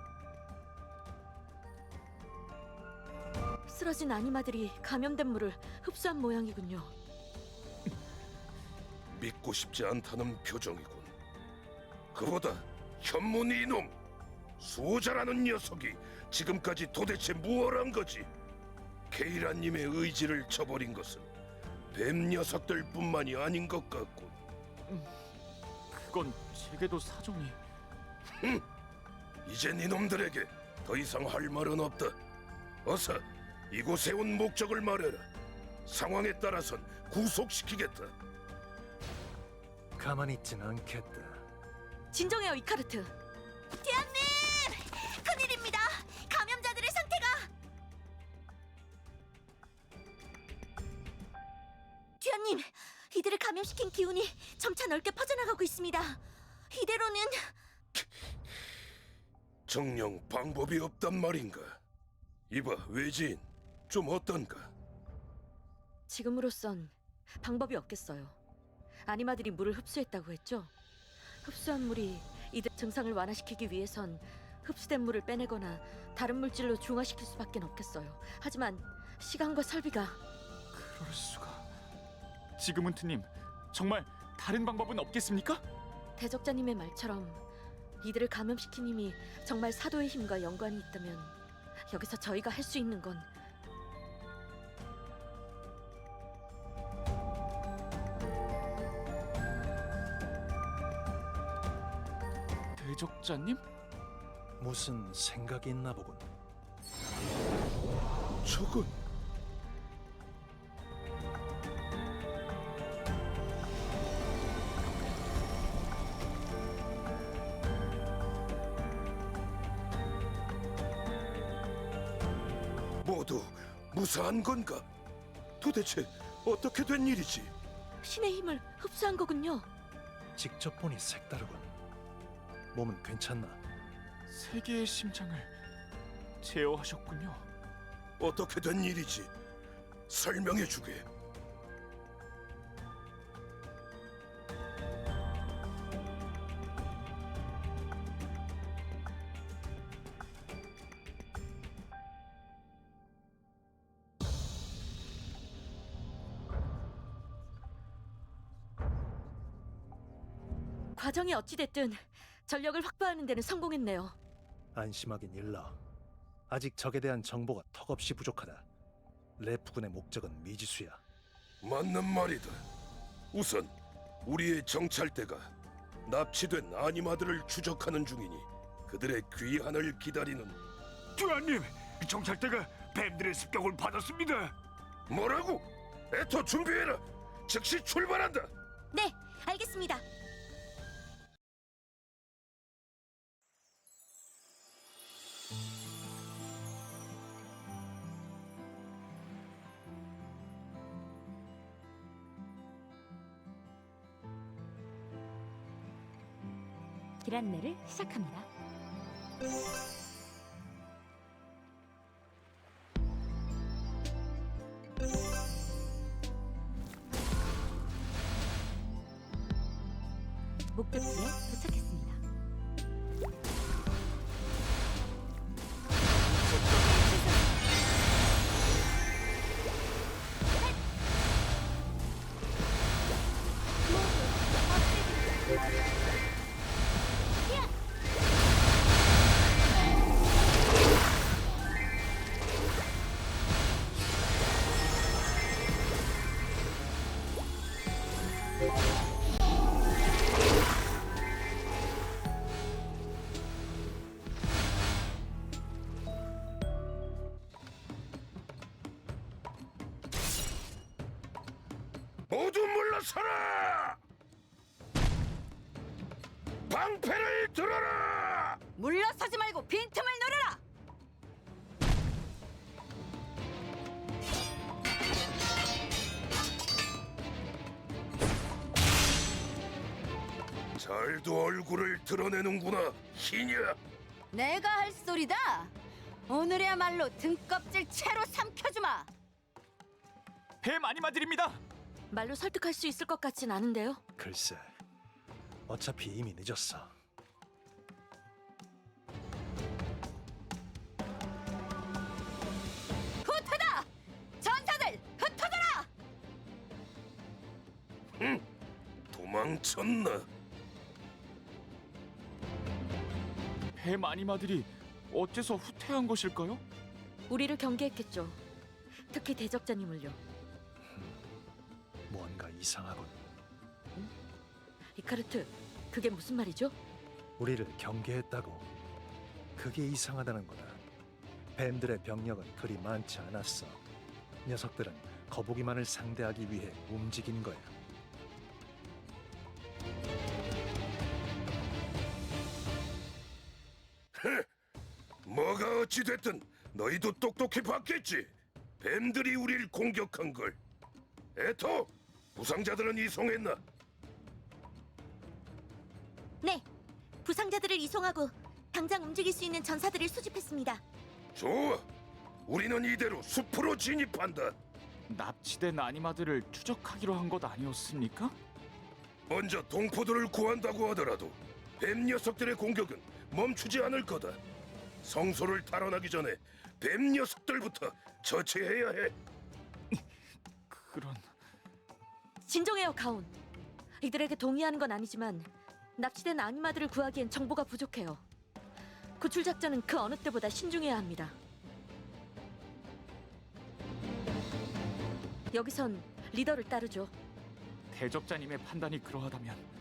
쓰러진 아니마들이 감염된 물을 흡수한 모양이군요. 믿고 싶지 않다는 표정이군. 그보다 현문 이놈! 수호자라는 녀석이 지금까지 도대체 무엇 한 거지? 케이라님의 의지를 저버린 것은 뱀 녀석들뿐만이 아닌 것 같군. 그건 제게도 사정이... 이젠 이놈들에게 더 이상 할 말은 없다. 어서 이곳에 온 목적을 말해라. 상황에 따라선 구속시키겠다. 가만히 있진 않겠다. 진정해요, 이카르트. 디안님! 큰일입니다. 감염자들의 상태가... 디안님, 이들을 감염시킨 기운이 점차 넓게 퍼져나가고 있습니다. 이대로는... 정녕 방법이 없단 말인가? 이봐, 외지인, 좀 어떤가? 지금으로선 방법이 없겠어요. 아니마들이 물을 흡수했다고 했죠? 흡수한 물이 이들 증상을 완화시키기 위해선 흡수된 물을 빼내거나 다른 물질로 중화시킬 수밖에 없겠어요. 하지만 시간과 설비가... 그럴 수가... 지금은트님, 정말 다른 방법은 없겠습니까? 대적자님의 말처럼 이들을 감염시킨 힘이 정말 사도의 힘과 연관이 있다면 여기서 저희가 할 수 있는 건 대적자님? 무슨 생각이 있나 보군. 저건... 모두 무사한 건가? 도대체 어떻게 된 일이지? 신의 힘을 흡수한 거군요. 직접 보니 색다르군. 몸은 괜찮나? 세 개의 심장을 제어하셨군요. 어떻게 된 일이지? 설명해 주게. 과정이 어찌됐든 전력을 확보하는 데는 성공했네요. 안심하긴 일러. 아직 적에 대한 정보가 턱없이 부족하다. 레프군의 목적은 미지수야. 맞는 말이다. 우선 우리의 정찰대가 납치된 아니마들을 추적하는 중이니 그들의 귀환을 기다리는. 주하님, 정찰대가 뱀들의 습격을 받았습니다. 뭐라고? 애터 준비해라. 즉시 출발한다. 네, 알겠습니다. 길 안내를 시작합니다. 목적지에 도착했습니다. 모두 물러서라! 방패를 들어라! 물러서지 말고 빈틈을 노려라. 잘도 얼굴을 드러내는구나, 희냐. 내가 할 소리다. 오늘이야말로 등껍질 채로 삼켜주마. 뱀 아니마들입니다. 말로 설득할 수 있을 것 같진 않은데요. 글쎄, 어차피 이미 늦었어. 후퇴다! 전사들 흩어져라! 도망쳤나? 뱀 아니마들이 어째서 후퇴한 것일까요? 우리를 경계했겠죠. 특히 대적자님을요. 뭔가 이상하군. 이카르트, 그게 무슨 말이죠? 우리를 경계했다고. 그게 이상하다는 거다. 뱀들의 병력은 그리 많지 않았어. 녀석들은 거북이만을 상대하기 위해 움직인 거야. 뭐가 어찌됐든 너희도 똑똑히 봤겠지. 뱀들이 우릴 공격한 걸. 에토, 부상자들은 이송했나? 네, 부상자들을 이송하고 당장 움직일 수 있는 전사들을 수집했습니다. 좋아, 우리는 이대로 숲으로 진입한다. 납치된 아니마들을 추적하기로 한 것 아니었습니까? 먼저 동포들을 구한다고 하더라도 뱀 녀석들의 공격은 멈추지 않을 거다. 성소를 탈환하기 전에 뱀 녀석들부터 처치해야 해. 그런... 진정해요, 가온. 이들에게 동의하는 건 아니지만 납치된 아니마들을 구하기엔 정보가 부족해요. 구출 작전은 그 어느 때보다 신중해야 합니다. 여기선 리더를 따르죠. 대적자님의 판단이 그러하다면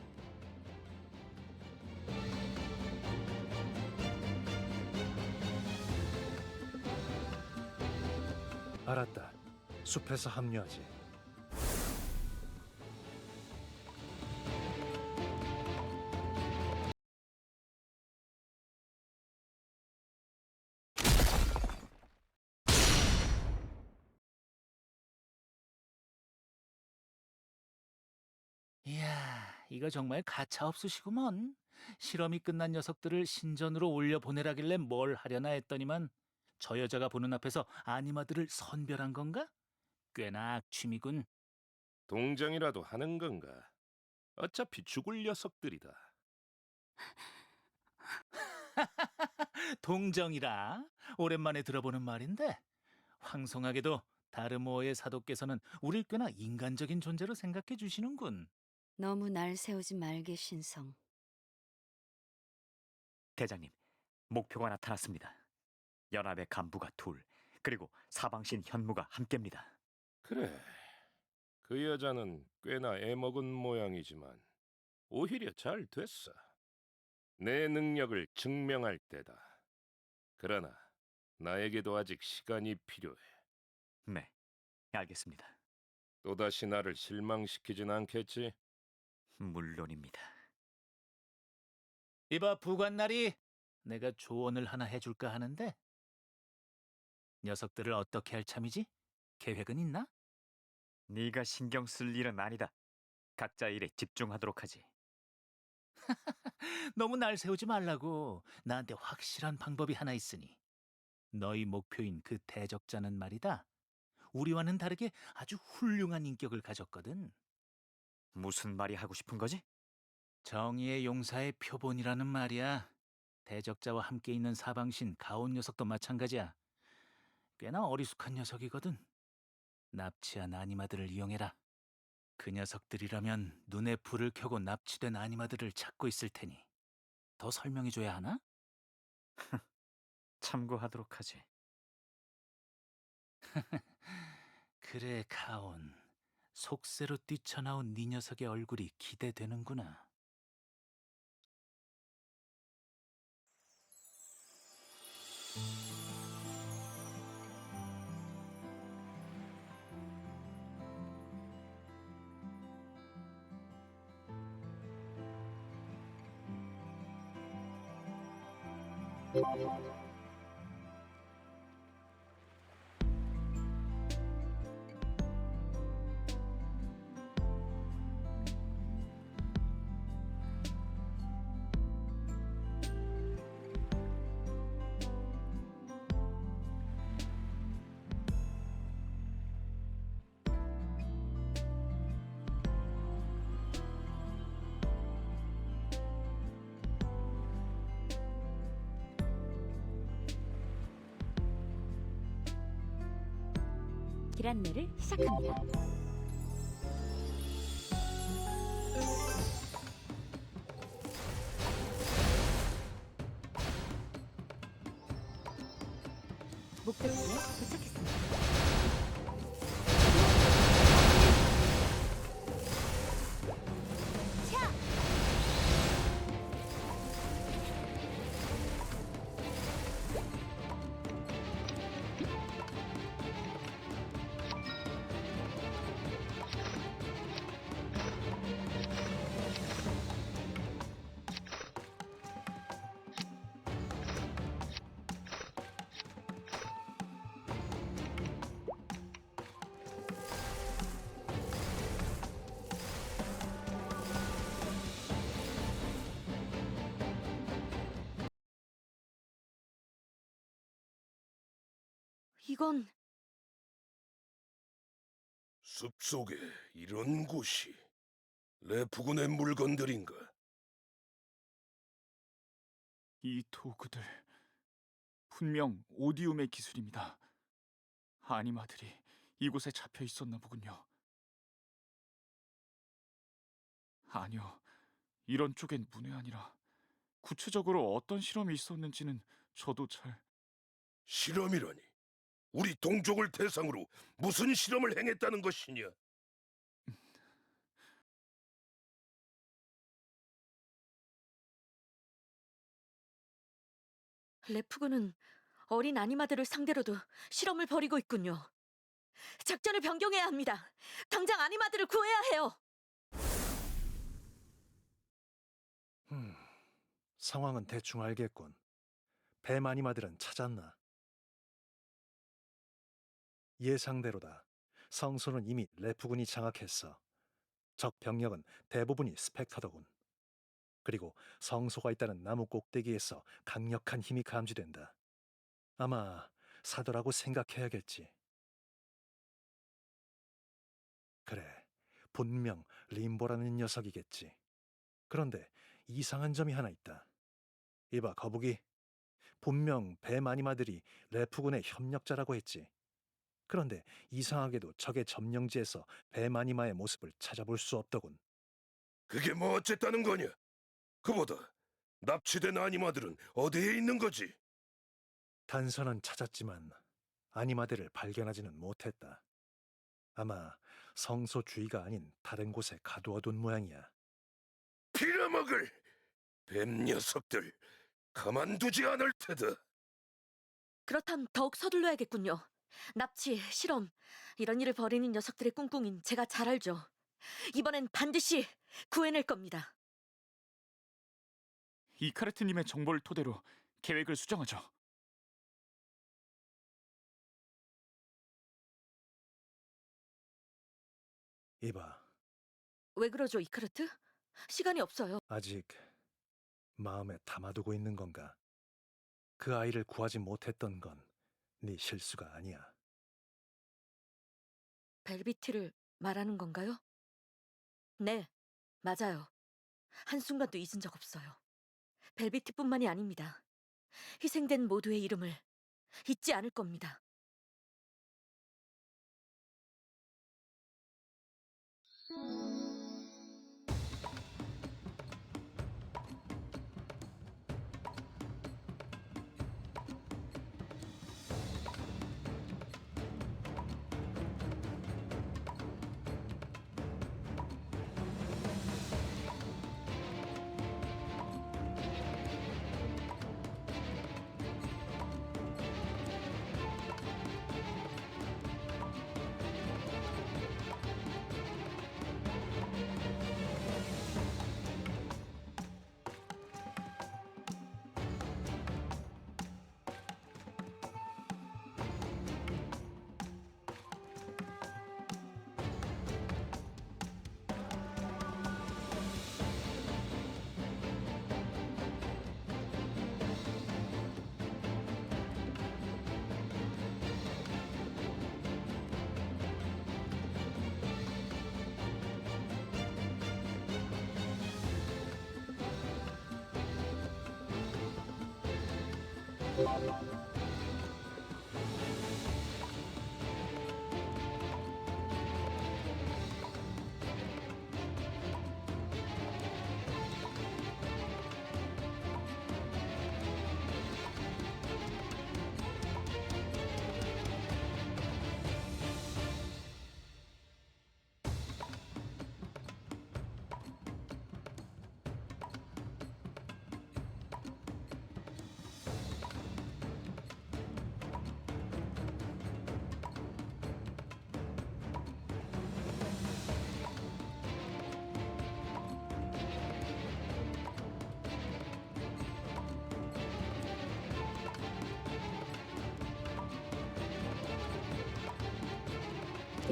알았다. 숲에서 합류하지. 이야, 이거 정말 가차 없으시구먼. 실험이 끝난 녀석들을 신전으로 올려보내라길래 뭘 하려나 했더니만 저 여자가 보는 앞에서 아니마들을 선별한 건가? 꽤나 악취미군. 동정이라도 하는 건가? 어차피 죽을 녀석들이다. 동정이라 오랜만에 들어보는 말인데 황송하게도 다르모어의 사도께서는 우릴 꽤나 인간적인 존재로 생각해 주시는군. 너무 날 세우지 말게, 신성. 대장님, 목표가 나타났습니다. 연합의 간부가 둘, 그리고 사방신 현무가 함께입니다. 그래, 그 여자는 꽤나 애먹은 모양이지만 오히려 잘 됐어. 내 능력을 증명할 때다. 그러나 나에게도 아직 시간이 필요해. 네, 알겠습니다. 또다시 나를 실망시키진 않겠지? 물론입니다. 이봐 부관나리, 내가 조언을 하나 해줄까 하는데 녀석들을 어떻게 할 참이지? 계획은 있나? 네가 신경 쓸 일은 아니다. 각자 일에 집중하도록 하지. 너무 날 세우지 말라고. 나한테 확실한 방법이 하나 있으니. 너희 목표인 그 대적자는 말이다. 우리와는 다르게 아주 훌륭한 인격을 가졌거든. 무슨 말이 하고 싶은 거지? 정의의 용사의 표본이라는 말이야. 대적자와 함께 있는 사방신 가온 녀석도 마찬가지야. 꽤나 어리숙한 녀석이거든. 납치한 아니마들을 이용해라. 그 녀석들이라면 눈에 불을 켜고 납치된 아니마들을 찾고 있을 테니. 더 설명해줘야 하나? 참고하도록 하지. 그래, 가온. 속세로 뛰쳐나온 네 녀석의 얼굴이 기대되는구나. 길 안내를 시작합니다. 목적지에 도착했습니다. 이건 숲속에 이런 곳이 레프군의 물건들인가? 이 도구들 분명 오디움의 기술입니다. 아니마들이 이곳에 잡혀 있었나 보군요. 아니요, 이런 쪽엔 문외한이라 구체적으로 어떤 실험이 있었는지는 저도 잘... 실험이라니? 우리 동족을 대상으로 무슨 실험을 행했다는 것이냐? 레프군은 어린 아니마들을 상대로도 실험을 벌이고 있군요. 작전을 변경해야 합니다. 당장 아니마들을 구해야 해요. 상황은 대충 알겠군. 뱀 아니마들은 찾았나? 예상대로다. 성소는 이미 레프군이 장악했어. 적 병력은 대부분이 스펙터더군. 그리고 성소가 있다는 나무 꼭대기에서 강력한 힘이 감지된다. 아마 사도라고 생각해야겠지. 그래, 분명 림보라는 녀석이겠지. 그런데 이상한 점이 하나 있다. 이봐, 거북이. 분명 뱀 아니마들이 레프군의 협력자라고 했지. 그런데 이상하게도 적의 점령지에서 뱀 아니마의 모습을 찾아볼 수 없더군. 그게 뭐 어쨌다는 거냐? 그보다 납치된 아니마들은 어디에 있는 거지? 단서는 찾았지만 아니마들을 발견하지는 못했다. 아마 성소 주위가 아닌 다른 곳에 가두어둔 모양이야. 빌어먹을 뱀 녀석들 가만두지 않을 테다. 그렇다면 더욱 서둘러야겠군요. 납치, 실험, 이런 일을 벌이는 녀석들의 꿍꿍인 제가 잘 알죠. 이번엔 반드시 구해낼 겁니다. 이카르트님의 정보를 토대로 계획을 수정하죠. 이봐, 왜 그러죠, 이카르트? 시간이 없어요. 아직 마음에 담아두고 있는 건가? 그 아이를 구하지 못했던 건 네 실수가 아니야. 벨비티를 말하는 건가요? 네, 맞아요. 한순간도 잊은 적 없어요. 벨비티뿐만이 아닙니다. 희생된 모두의 이름을 잊지 않을 겁니다.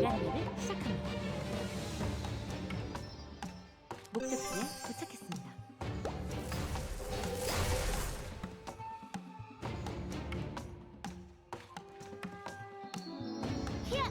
드라이브를 시작합니다. 목적지에 도착했습니다. 히야!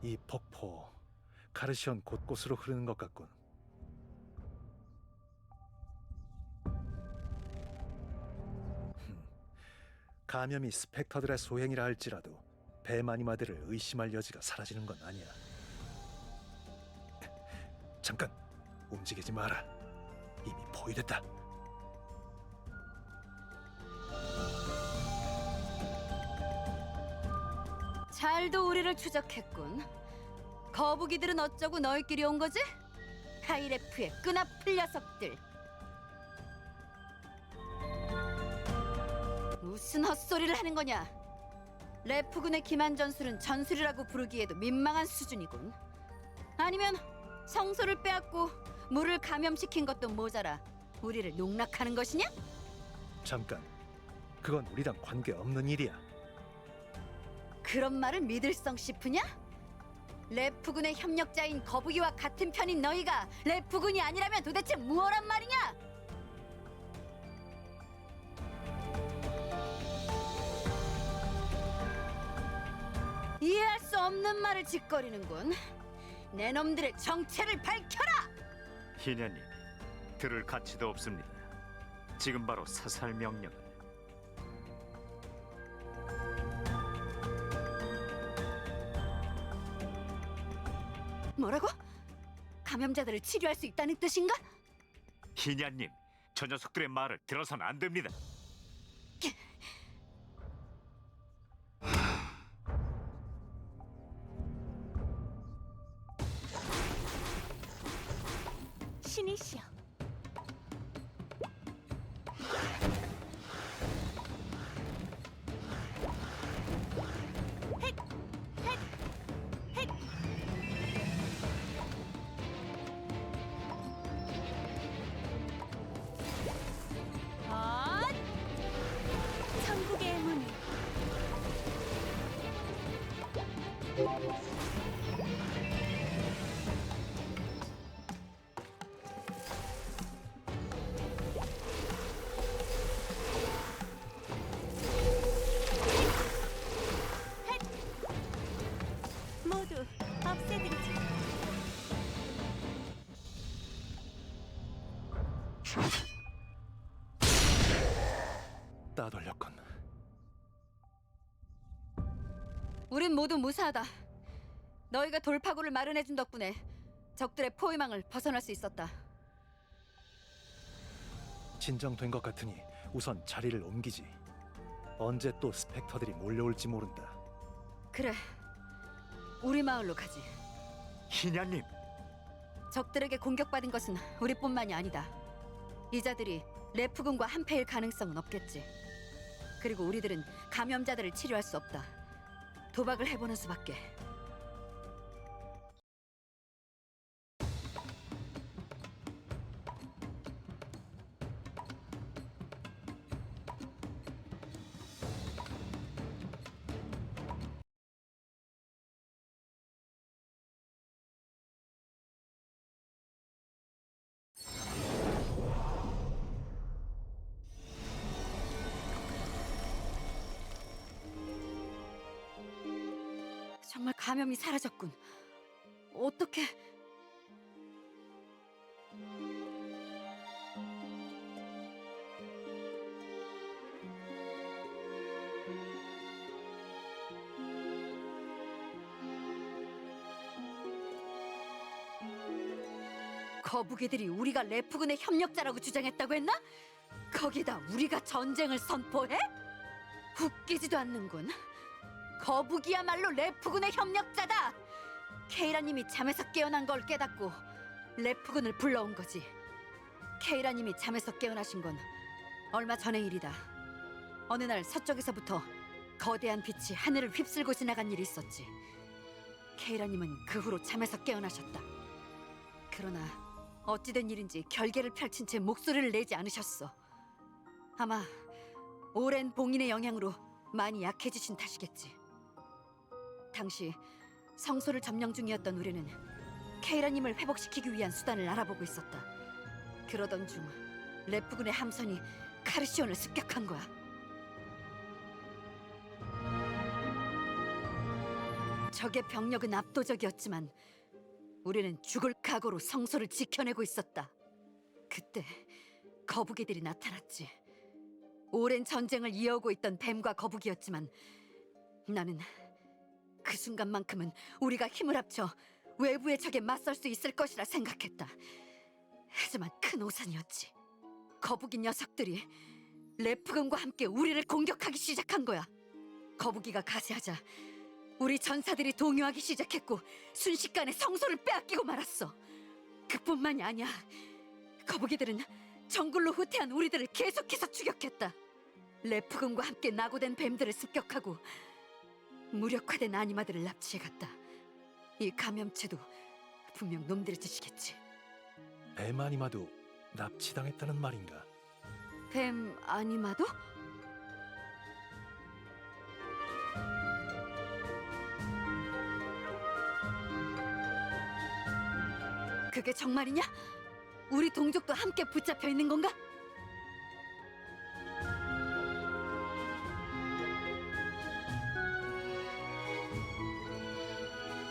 이 폭포 카르시온 곳곳으로 흐르는 것 같군. 감염이 스펙터들의 소행이라 할지라도 배마니마들을 의심할 여지가 사라지는 건 아니야. 잠깐 움직이지 마라. 이미 포위됐다. 잘도 우리를 추적했군. 거북이들은 어쩌고 너희끼리 온 거지? 카이레프의 끈아풀 녀석들. 무슨 헛소리를 하는 거냐? 레프군의 기만 전술은 전술이라고 부르기에도 민망한 수준이군. 아니면 성소를 빼앗고 물을 감염시킨 것도 모자라 우리를 농락하는 것이냐? 잠깐, 그건 우리랑 관계없는 일이야. 그런 말을 믿을성 싶으냐? 레프군의 협력자인 거북이와 같은 편인 너희가 레프군이 아니라면 도대체 무엇란 말이냐? 이해할 수 없는 말을 짓거리는군. 내 놈들의 정체를 밝혀라! 희냐님, 들을 가치도 없습니다. 지금 바로 사살 명령을. 뭐라고? 감염자들을 치료할 수 있다는 뜻인가? 희냐님, 저 녀석들의 말을 들어선 안 됩니다. 신이시여. 따돌렸군. 우린 모두 무사하다. 너희가 돌파구를 마련해준 덕분에 적들의 포위망을 벗어날 수 있었다. 진정된 것 같으니 우선 자리를 옮기지. 언제 또 스펙터들이 몰려올지 모른다. 그래, 우리 마을로 가지. 희냐님, 적들에게 공격받은 것은 우리뿐만이 아니다. 이자들이 레프군과 한패일 가능성은 없겠지. 그리고 우리들은 감염자들을 치료할 수 없다. 도박을 해보는 수밖에. 정말 감염이 사라졌군. 어떻게? 거북이들이 우리가 레프군의 협력자라고 주장했다고 했나? 거기다 우리가 전쟁을 선포해? 웃기지도 않는군. 거북이야말로 레프군의 협력자다. 케이라님이 잠에서 깨어난 걸 깨닫고 레프군을 불러온 거지. 케이라님이 잠에서 깨어나신 건 얼마 전의 일이다. 어느 날 서쪽에서부터 거대한 빛이 하늘을 휩쓸고 지나간 일이 있었지. 케이라님은 그 후로 잠에서 깨어나셨다. 그러나 어찌된 일인지 결계를 펼친 채 목소리를 내지 않으셨어. 아마 오랜 봉인의 영향으로 많이 약해지신 탓이겠지. 당시 성소를 점령 중이었던 우리는 케이라님을 회복시키기 위한 수단을 알아보고 있었다. 그러던 중 레프군의 함선이 카르시온을 습격한 거야. 적의 병력은 압도적이었지만 우리는 죽을 각오로 성소를 지켜내고 있었다. 그때 거북이들이 나타났지. 오랜 전쟁을 이어오고 있던 뱀과 거북이였지만 나는 그 순간만큼은 우리가 힘을 합쳐 외부의 적에 맞설 수 있을 것이라 생각했다. 하지만 큰 오산이었지. 거북이 녀석들이 레프군과 함께 우리를 공격하기 시작한 거야. 거북이가 가세하자 우리 전사들이 동요하기 시작했고 순식간에 성소를 빼앗기고 말았어. 그뿐만이 아니야. 거북이들은 정글로 후퇴한 우리들을 계속해서 추격했다. 레프군과 함께 낙오된 뱀들을 습격하고 무력화된 아니마들을 납치해갔다. 이 감염체도 분명 놈들의 짓이겠지. 뱀 아니마도 납치당했다는 말인가? 뱀 아니마도? 그게 정말이냐? 우리 동족도 함께 붙잡혀 있는 건가?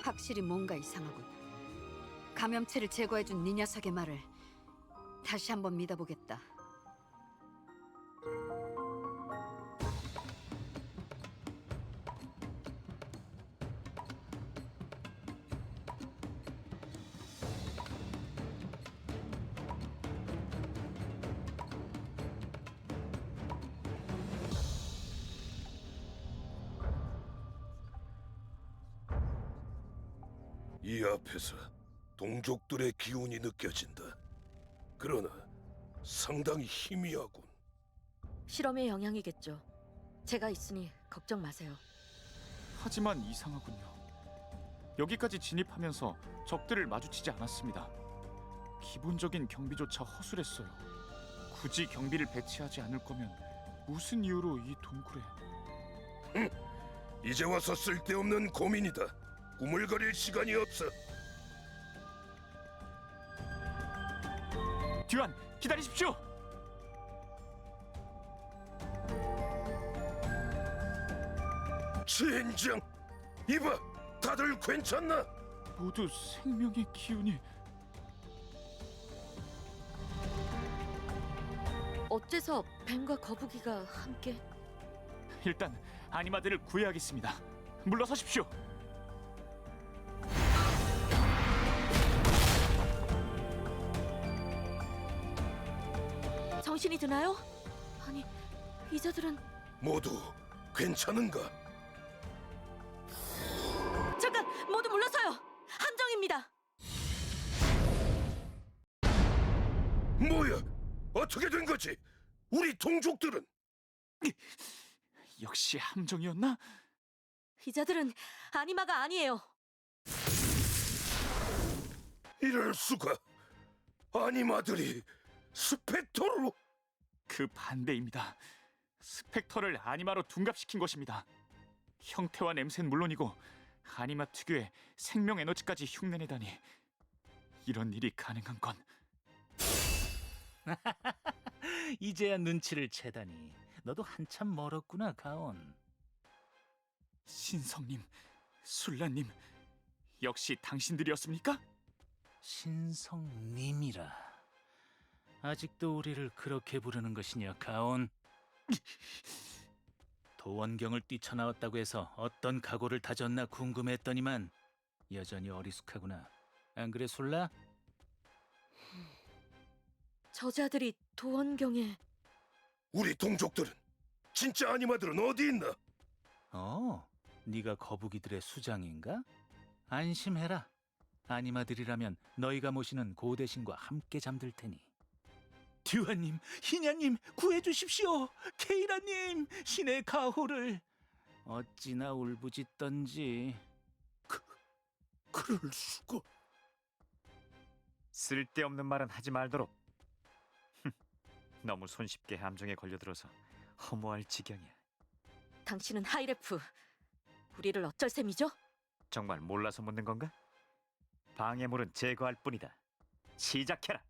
확실히 뭔가 이상하군. 감염체를 제거해준 네 녀석의 말을 다시 한번 믿어보겠다. 이 앞에서 동족들의 기운이 느껴진다. 그러나 상당히 희미하군. 실험의 영향이겠죠. 제가 있으니 걱정 마세요. 하지만 이상하군요. 여기까지 진입하면서 적들을 마주치지 않았습니다. 기본적인 경비조차 허술했어요. 굳이 경비를 배치하지 않을 거면 무슨 이유로 이 동굴에... 이제 와서 쓸데없는 고민이다. 꾸물거릴 시간이 없어. 듀안, 기다리십시오! 젠장! 이봐! 다들 괜찮나? 모두 생명의 기운이... 어째서 뱀과 거북이가 함께? 일단 아니마들을 구해야겠습니다. 물러서십시오. 정신이 드나요? 아니, 이자들은... 모두 괜찮은가? 잠깐! 모두 물러서요! 함정입니다! 뭐야? 어떻게 된 거지? 우리 동족들은? 역시 함정이었나? 이자들은 아니마가 아니에요. 이럴 수가. 아니마들이 스펙터로? 그 반대입니다. 스펙터를 아니마로 둔갑시킨 것입니다. 형태와 냄새는 물론이고 아니마 특유의 생명 에너지까지 흉내내다니, 이런 일이 가능한 건... 이제야 눈치를 채다니. 너도 한참 멀었구나, 가온. 신성님, 술라님, 역시 당신들이었습니까? 신성님이라. 아직도 우리를 그렇게 부르는 것이냐, 가온? 도원경을 뛰쳐나왔다고 해서 어떤 각오를 다졌나 궁금했더니만 여전히 어리숙하구나. 안 그래, 술라? 저자들이 도원경에... 우리 동족들은? 진짜 아니마들은 어디 있나? 네가 거북이들의 수장인가? 안심해라. 아니마들이라면 너희가 모시는 고대신과 함께 잠들 테니. 듀아님, 희냐님, 구해주십시오. 케이라님, 신의 가호를. 어찌나 울부짖던지. 그럴 수가. 쓸데없는 말은 하지 말도록. 너무 손쉽게 함정에 걸려들어서 허무할 지경이야. 당신은 하이레프, 우리를 어쩔 셈이죠? 정말 몰라서 묻는 건가? 방해물은 제거할 뿐이다. 시작해라.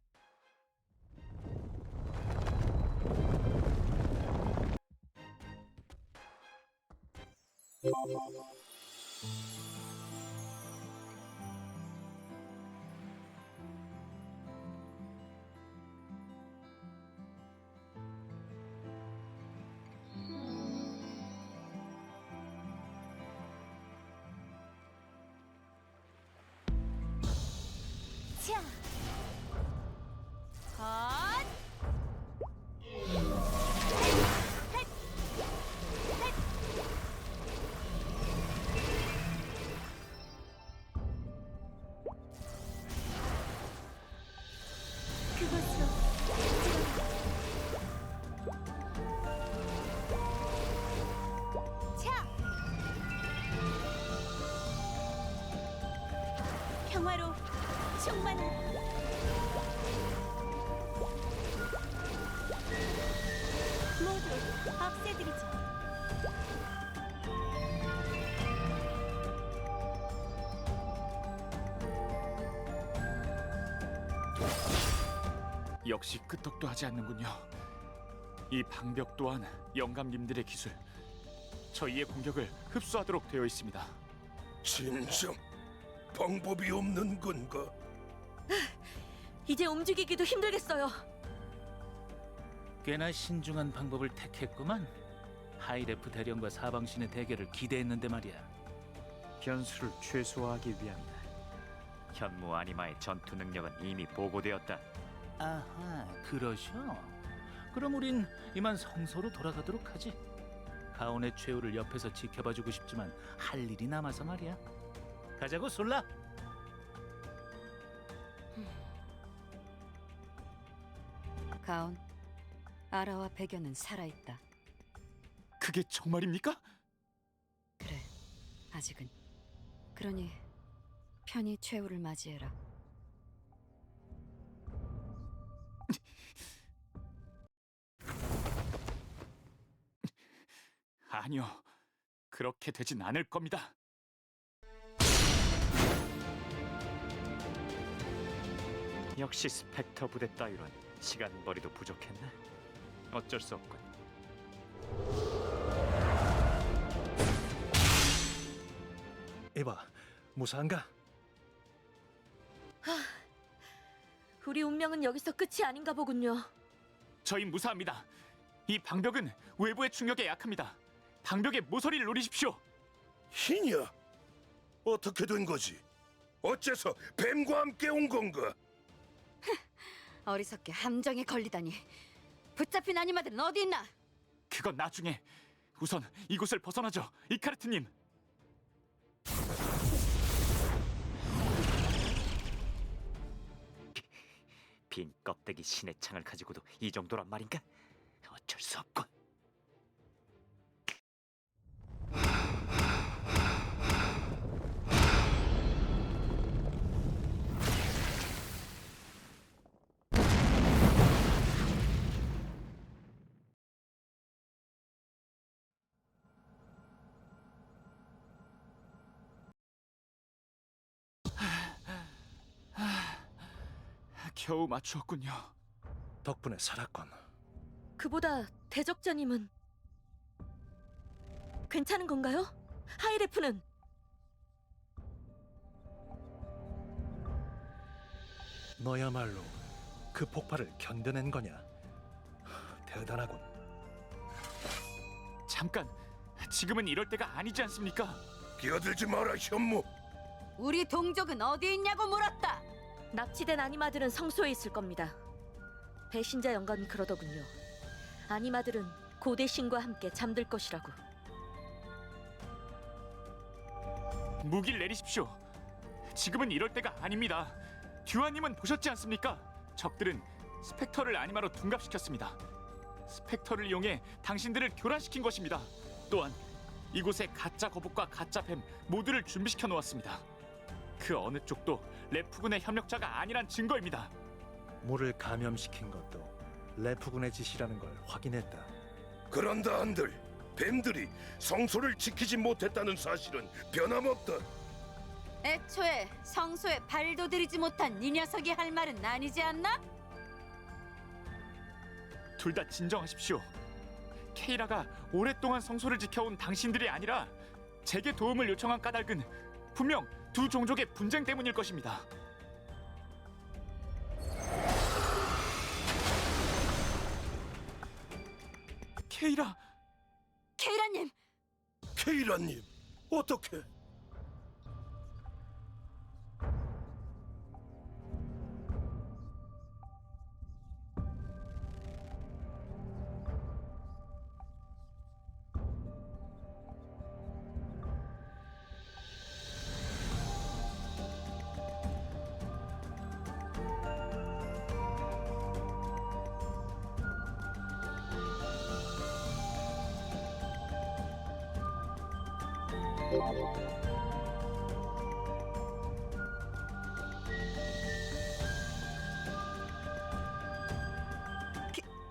자, 헛! 그것으로 자, 평화로 충만한 모두 없애드리죠. 역시 끄떡도 하지 않는군요. 이 방벽 또한 영감님들의 기술, 저희의 공격을 흡수하도록 되어 있습니다. 진정 방법이 없는 건가? 이제 움직이기도 힘들겠어요. 꽤나 신중한 방법을 택했구만. 하이레프 대령과 사방신의 대결을 기대했는데 말이야. 변수를 최소화하기 위함이다. 현무 아니마의 전투 능력은 이미 보고되었다. 아하, 그러셔? 그럼 우린 이만 성소로 돌아가도록 하지. 가온의 최후를 옆에서 지켜봐주고 싶지만 할 일이 남아서 말이야. 가자고, 솔라. 가온, 아라와 백연은 살아있다. 그게 정말입니까? 그래, 아직은. 그러니 편히 최후를 맞이해라. 아니요, 그렇게 되진 않을 겁니다. 역시 스펙터 부대 따위론 시간벌이도 부족했나? 어쩔 수 없군. 이봐, 무사한가? 우리 운명은 여기서 끝이 아닌가 보군요. 저희 무사합니다. 이 방벽은 외부의 충격에 약합니다. 방벽의 모서리를 노리십시오. 희냐? 어떻게 된 거지? 어째서 뱀과 함께 온 건가? 어리석게 함정에 걸리다니. 붙잡힌 아니마들은 어디 있나? 그건 나중에. 우선 이곳을 벗어나죠, 이카르트님. 빈 껍데기 신의 창을 가지고도 이 정도란 말인가? 어쩔 수 없군. 겨우 맞추었군요. 덕분에 살았군. 그보다 대적자님은 괜찮은 건가요? 하이레프는? 너야말로 그 폭발을 견뎌낸 거냐? 대단하군. 잠깐, 지금은 이럴 때가 아니지 않습니까? 끼어들지 마라, 현무. 우리 동족은 어디 있냐고 물었다. 납치된 아니마들은 성소에 있을 겁니다. 배신자 영감이 그러더군요. 아니마들은 고대 신과 함께 잠들 것이라고. 무기를 내리십시오. 지금은 이럴 때가 아닙니다. 듀아님은 보셨지 않습니까? 적들은 스펙터를 아니마로 둔갑시켰습니다. 스펙터를 이용해 당신들을 교란시킨 것입니다. 또한 이곳에 가짜 거북과 가짜 뱀 모두를 준비시켜 놓았습니다. 그 어느 쪽도 레프군의 협력자가 아니란 증거입니다. 물을 감염시킨 것도 레프군의 짓이라는 걸 확인했다. 그런다 한들 뱀들이 성소를 지키지 못했다는 사실은 변함없다. 애초에 성소에 발도 들이지 못한 이 녀석이 할 말은 아니지 않나? 둘 다 진정하십시오. 케이라가 오랫동안 성소를 지켜온 당신들이 아니라 제게 도움을 요청한 까닭은 분명 두 종족의 분쟁 때문일 것입니다. 케이라! 케이라님! 케이라님, 어떻게?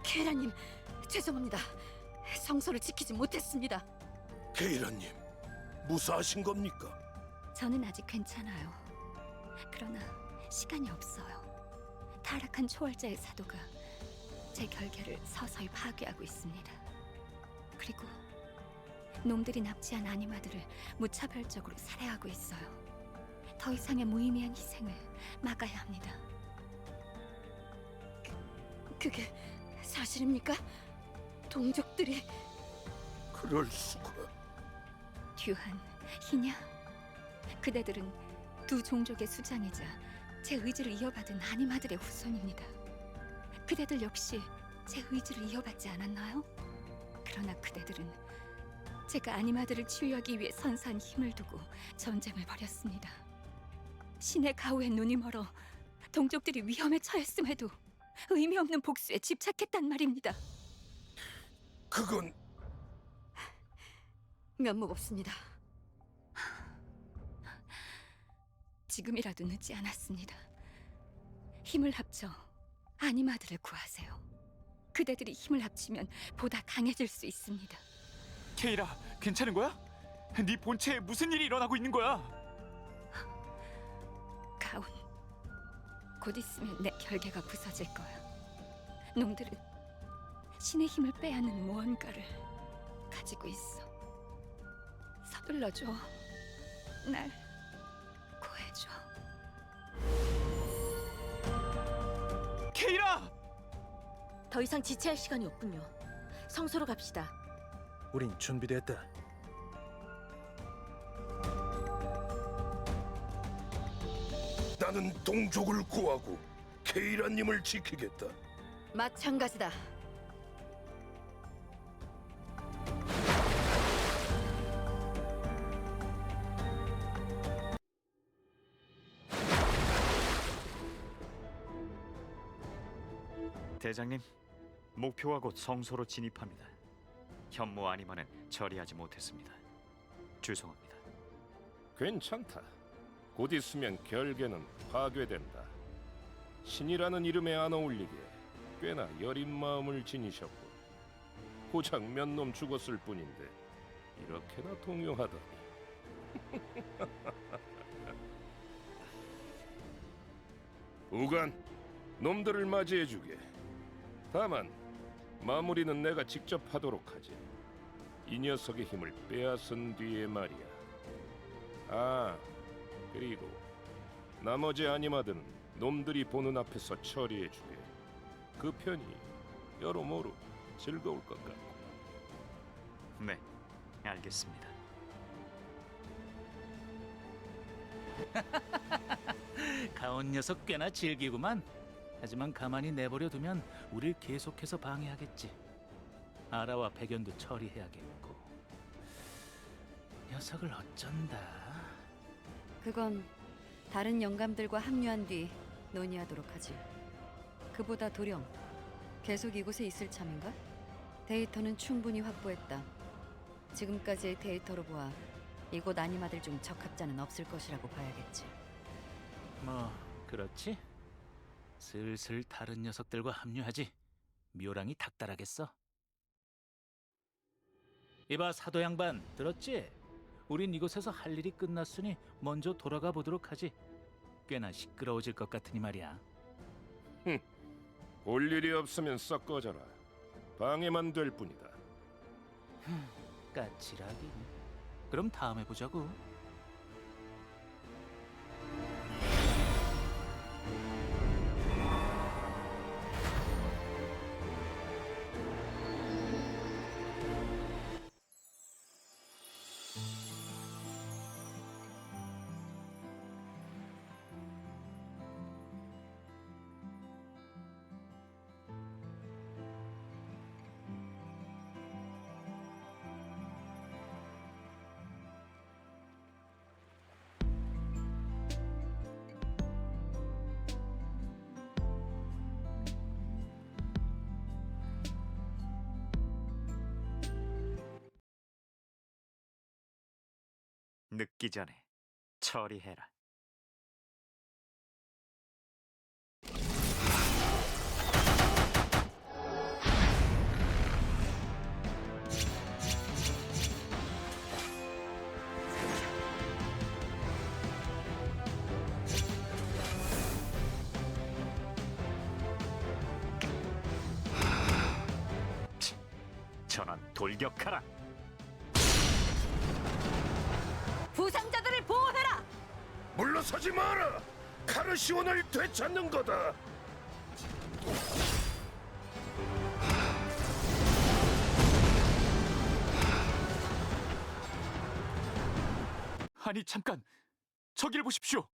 케이라님, 죄송합니다. 성소를 지키지 못했습니다. 케이라님, 무사하신 겁니까? 저는 아직 괜찮아요. 그러나 시간이 없어요. 타락한 초월자의 사도가 제 결계를 서서히 파괴하고 있습니다. 그리고 놈들이 납치한 아니마들을 무차별적으로 살해하고 있어요. 더 이상의 무의미한 희생을 막아야 합니다. 그게 사실입니까? 동족들이... 그럴 수가. 듀한, 희냐? 그대들은 두 종족의 수장이자 제 의지를 이어받은 아니마들의 후손입니다. 그대들 역시 제 의지를 이어받지 않았나요? 그러나 그대들은 제가 아니마들을 치유하기 위해 선사한 힘을 두고 전쟁을 벌였습니다. 신의 가호에 눈이 멀어 동족들이 위험에 처했음에도 의미 없는 복수에 집착했단 말입니다. 그건 면목 없습니다. 지금이라도 늦지 않았습니다. 힘을 합쳐 아니마들을 구하세요. 그대들이 힘을 합치면 보다 강해질 수 있습니다. 케이라, 괜찮은 거야? 네 본체에 무슨 일이 일어나고 있는 거야? 가온, 곧 있으면 내 결계가 부서질 거야. 놈들은 신의 힘을 빼앗는 무언가를 가지고 있어. 서둘러줘. 날 구해줘. 케이라! 더 이상 지체할 시간이 없군요. 성소로 갑시다. 우린 준비됐다. 나는 동족을 구하고 케이라님을 지키겠다. 마찬가지다. 대장님, 목표와 곧 성소로 진입합니다. 현무 아니마는 처리하지 못했습니다. 죄송합니다. 괜찮다. 곧 있으면 결계는 파괴된다. 신이라는 이름에 안 어울리게 꽤나 여린 마음을 지니셨고 고작 몇 놈 죽었을 뿐인데 이렇게나 동요하다니. 우간, 놈들을 맞이해주게. 다만 마무리는 내가 직접 하도록 하지. 이 녀석의 힘을 빼앗은 뒤에 말이야. 아, 그리고 나머지 아니마들은 놈들이 보는 앞에서 처리해주게. 그 편이 여러모로 즐거울 것 같고. 네, 알겠습니다. 가온 녀석 꽤나 즐기구만. 하지만 가만히 내버려 두면 우릴 계속해서 방해하겠지. 아라와 백연도 처리해야겠고. 녀석을 어쩐다. 그건 다른 영감들과 합류한 뒤 논의하도록 하지. 그보다 도령, 계속 이곳에 있을 참인가? 데이터는 충분히 확보했다. 지금까지의 데이터로 보아 이곳 아니마들 중 적합자는 없을 것이라고 봐야겠지. 뭐 그렇지. 슬슬 다른 녀석들과 합류하지. 묘랑이 닥달하겠어. 이봐 사도 양반, 들었지? 우린 이곳에서 할 일이 끝났으니 먼저 돌아가 보도록 하지. 꽤나 시끄러워질 것 같으니 말이야. 볼 일이 없으면 썩 꺼져라. 방해만 될 뿐이다. 까칠하긴. 그럼 다음에 보자고. 늦기 전에 처리해라. 전원 돌격하라. 부상자들을 보호해라! 물러서지 마라. 카르시온을 되찾는 거다. 아니 잠깐, 저길 보십시오.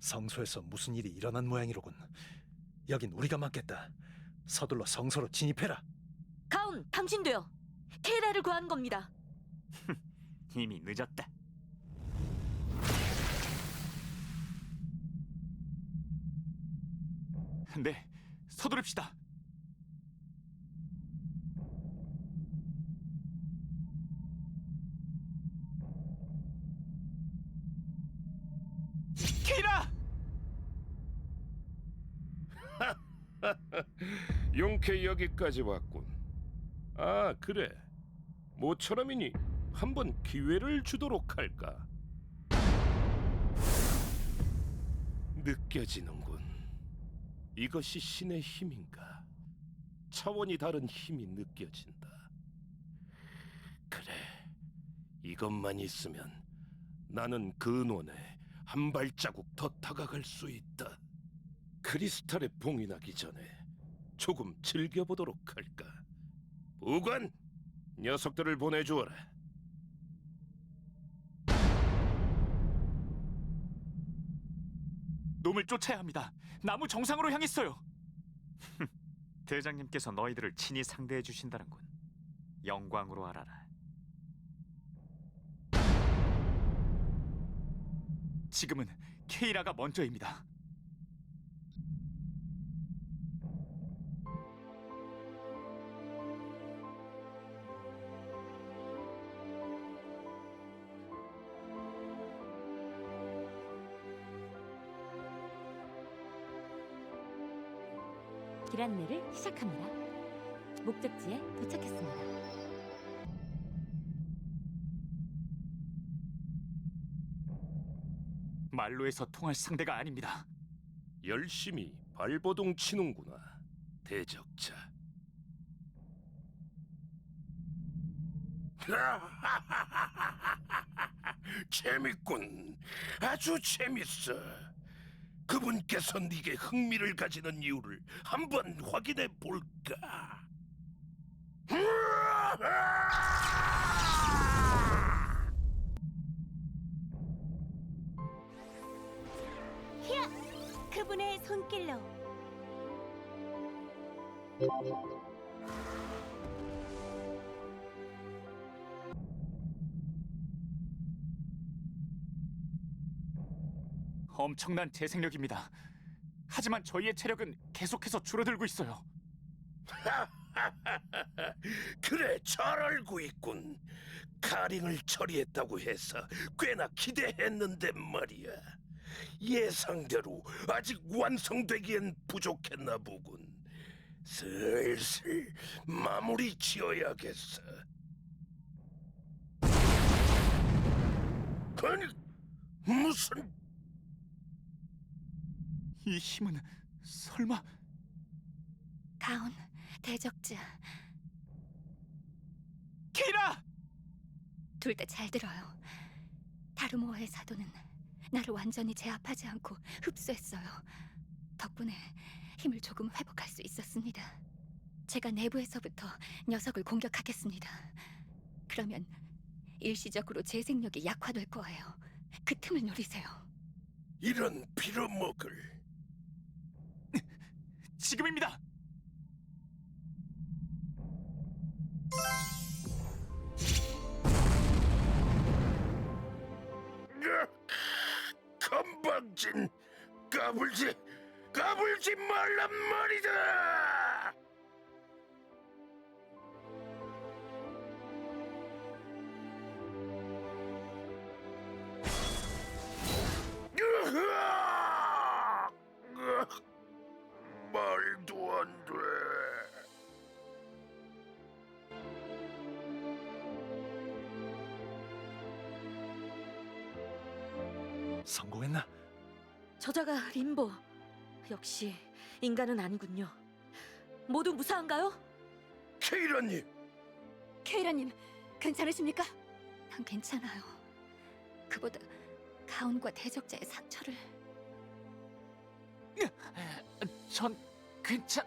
성소에서 무슨 일이 일어난 모양이로군. 여긴 우리가 맡겠다. 서둘러 성소로 진입해라. 가온, 당신도요. 케이라를 구하는 겁니다. 이미 늦었다. 네, 서두릅시다. 케이라! 용케 여기까지 왔군. 아, 그래. 모처럼이니 한번 기회를 주도록 할까? 느껴지는군. 이것이 신의 힘인가? 차원이 다른 힘이 느껴진다. 그래, 이것만 있으면 나는 근원에 한 발자국 더 다가갈 수 있다. 크리스탈에 봉이 나기 전에 조금 즐겨보도록 할까? 부관, 녀석들을 보내주어라. 놈을 쫓아야 합니다. 나무 정상으로 향했어요. 대장님께서 너희들을 친히 상대해 주신다는군. 영광으로 알아라. 지금은 케이라가 먼저입니다. 길 안내를 시작합니다. 목적지에 도착했습니다. 말로 해서 통할 상대가 아닙니다. 열심히 발버둥 치는구나, 대적자. 재밌군. 아주 재밌어. 그분께서 네게 흥미를 가지는 이유를 한번 확인해 볼까? 그분의 손길로 엄청난 재생력입니다. 하지만 저희의 체력은 계속해서 줄어들고 있어요. 그래, 잘 알고 있군. 카링을 처리했다고 해서 꽤나 기대했는데 말이야. 예상대로 아직 완성되기엔 부족했나 보군. 슬슬 마무리 지어야겠어. 아니, 무슨... 이 힘은 설마... 가온 대적자 케이라! 둘 다 잘 들어요. 다루모아의 사도는 나를 완전히 제압하지 않고 흡수했어요. 덕분에 힘을 조금 회복할 수 있었습니다. 제가 내부에서부터 녀석을 공격하겠습니다. 그러면 일시적으로 제 생력이 약화될 거예요. 그 틈을 노리세요. 이런 빌어먹을... 지금입니다! 건방진... 까불지 말란 말이다! 말도 안 돼. 성공했나? 저자가 림보. 역시 인간은 아니군요. 모두 무사한가요? 케이라님! 케이라님, 괜찮으십니까? 난 괜찮아요. 그보다 가온과 대적자의 상처를... 전 괜찮...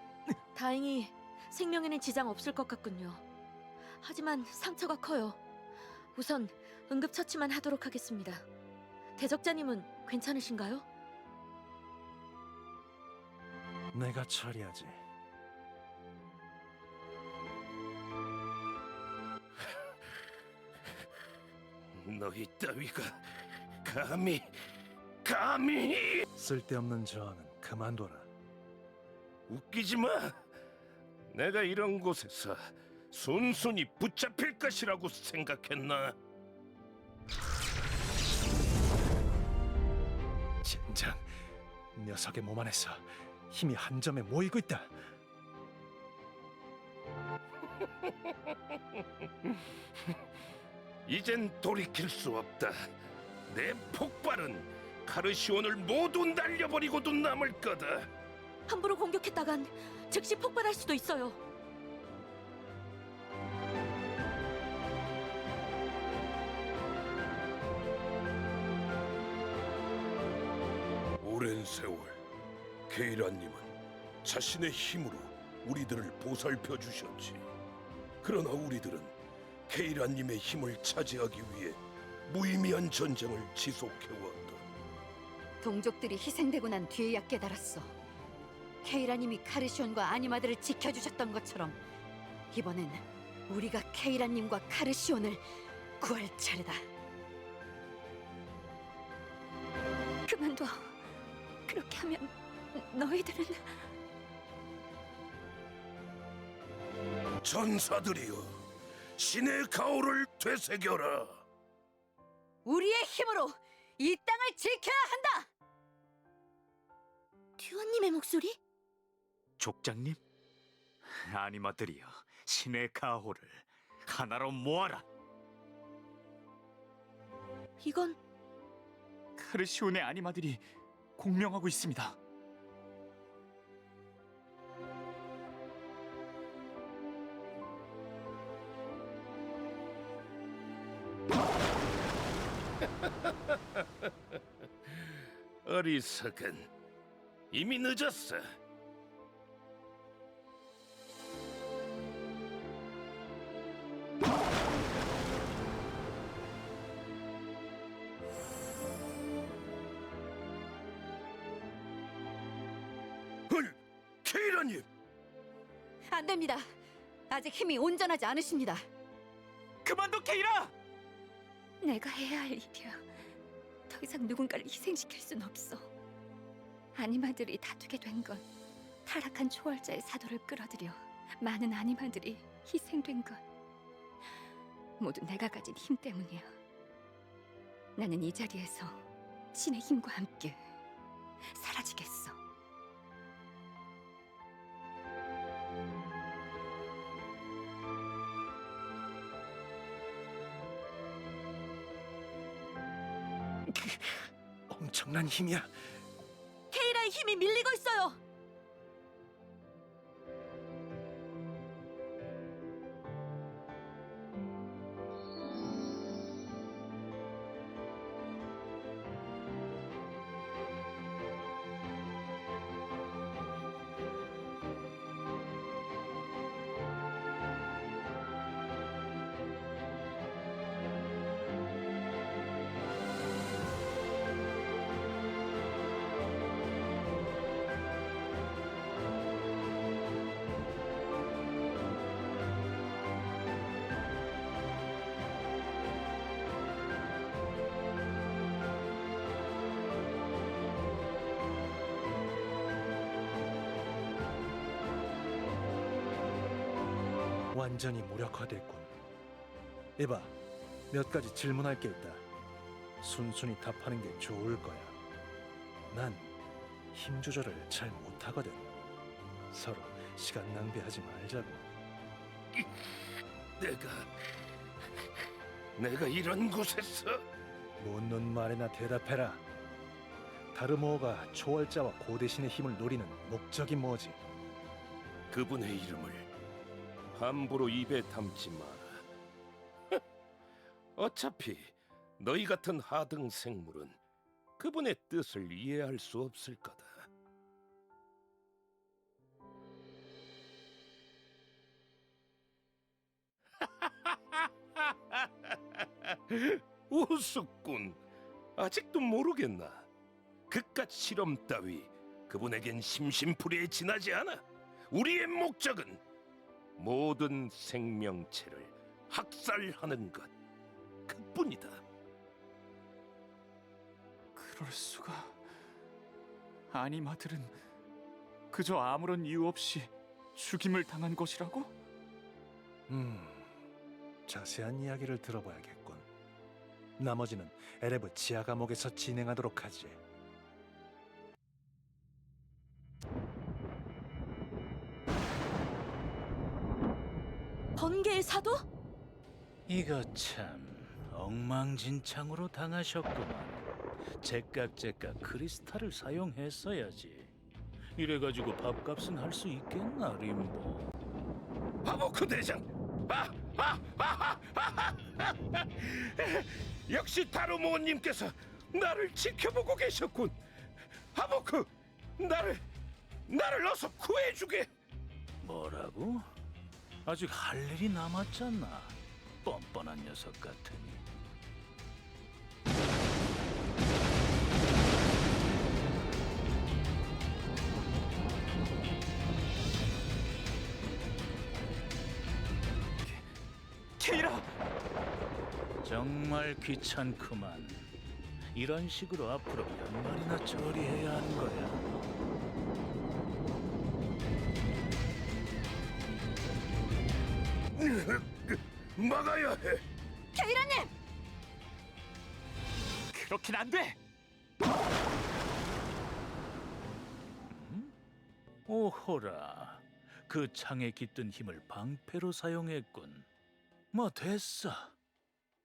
다행히 생명에는 지장 없을 것 같군요. 하지만 상처가 커요. 우선 응급처치만 하도록 하겠습니다. 대적자님은 괜찮으신가요? 내가 처리하지. 너희 따위가 감히 쓸데없는 저항은 그만둬라. 웃기지 마. 내가 이런 곳에서 순순히 붙잡힐 것이라고 생각했나? 젠장, 녀석의 몸 안에서 힘이 한 점에 모이고 있다. 이젠 돌이킬 수 없다. 내 폭발은 카르시온을 모두 날려버리고도 남을 거다. 함부로 공격했다간 즉시 폭발할 수도 있어요. 오랜 세월 케이라님은 자신의 힘으로 우리들을 보살펴 주셨지. 그러나 우리들은 케이라님의 힘을 차지하기 위해 무의미한 전쟁을 지속해왔다. 동족들이 희생되고 난 뒤에야 깨달았어. 케이라님이 카르시온과 아니마들을 지켜주셨던 것처럼 이번엔 우리가 케이라님과 카르시온을 구할 차례다. 그만둬. 그렇게 하면 너희들은... 전사들이여, 신의 가호를 되새겨라. 우리의 힘으로 이 땅을 지켜야 한다! 듀원님의 목소리? 족장님? 아니마들이여, 신의 가호를 하나로 모아라. 이건 카르시온의 아니마들이 공명하고 있습니다. 어리석은, 이미 늦었어. 케이라님! 안 됩니다. 아직 힘이 온전하지 않으십니다. 그만둬, 케이라! 내가 해야 할 일이야. 더 이상 누군가를 희생시킬 순 없어. 아니마들이 다투게 된 건 타락한 초월자의 사도를 끌어들여 많은 아니마들이 희생된 건 모두 내가 가진 힘 때문이야. 나는 이 자리에서 신의 힘과 함께 사라지겠어. 엄청난 힘이야. 케이라의 힘이 밀리고 있어요. 완전히 무력화됐군. 에바, 몇 가지 질문할 게 있다. 순순히 답하는 게 좋을 거야. 난 힘 조절을 잘 못하거든. 서로 시간 낭비하지 말자고. 내가 이런 곳에서... 묻는 말에나 대답해라. 다르모어가 초월자와 고대신의 힘을 노리는 목적이 뭐지? 그분의 이름을 함부로 입에 담지 마라. 어차피 너희 같은 하등 생물은 그분의 뜻을 이해할 수 없을 거다. 우습군. 아직도 모르겠나? 그깟 실험 따위 그분에겐 심심풀이에 지나지 않아. 우리의 목적은 모든 생명체를 학살하는 것 그뿐이다. 그럴 수가... 아니마들은 그저 아무런 이유 없이 죽임을 당한 것이라고? 자세한 이야기를 들어봐야겠군. 나머지는 에레브 지하 감옥에서 진행하도록 하지. 번개의 사도? 이거 참 엉망진창으로 당하셨구만. 제깍제깍 크리스탈을 사용했어야지. 이래가지고 밥값은 할 수 있겠나, 림보? 바보크 대장! 역시 다루모어님께서 나를 지켜보고 계셨군. 하모크, 나를 어서 구해주게. 뭐라고? 아직 할 일이 남았잖아. 뻔뻔한 녀석 같으니. 케이라! 정말 귀찮구만. 이런 식으로 앞으로 몇 마리나 처리해야 하는 거야. 막아야 해. 케이라님! 그렇긴 안 돼! 오호라, 그 창에 깃든 힘을 방패로 사용했군. 뭐 됐어.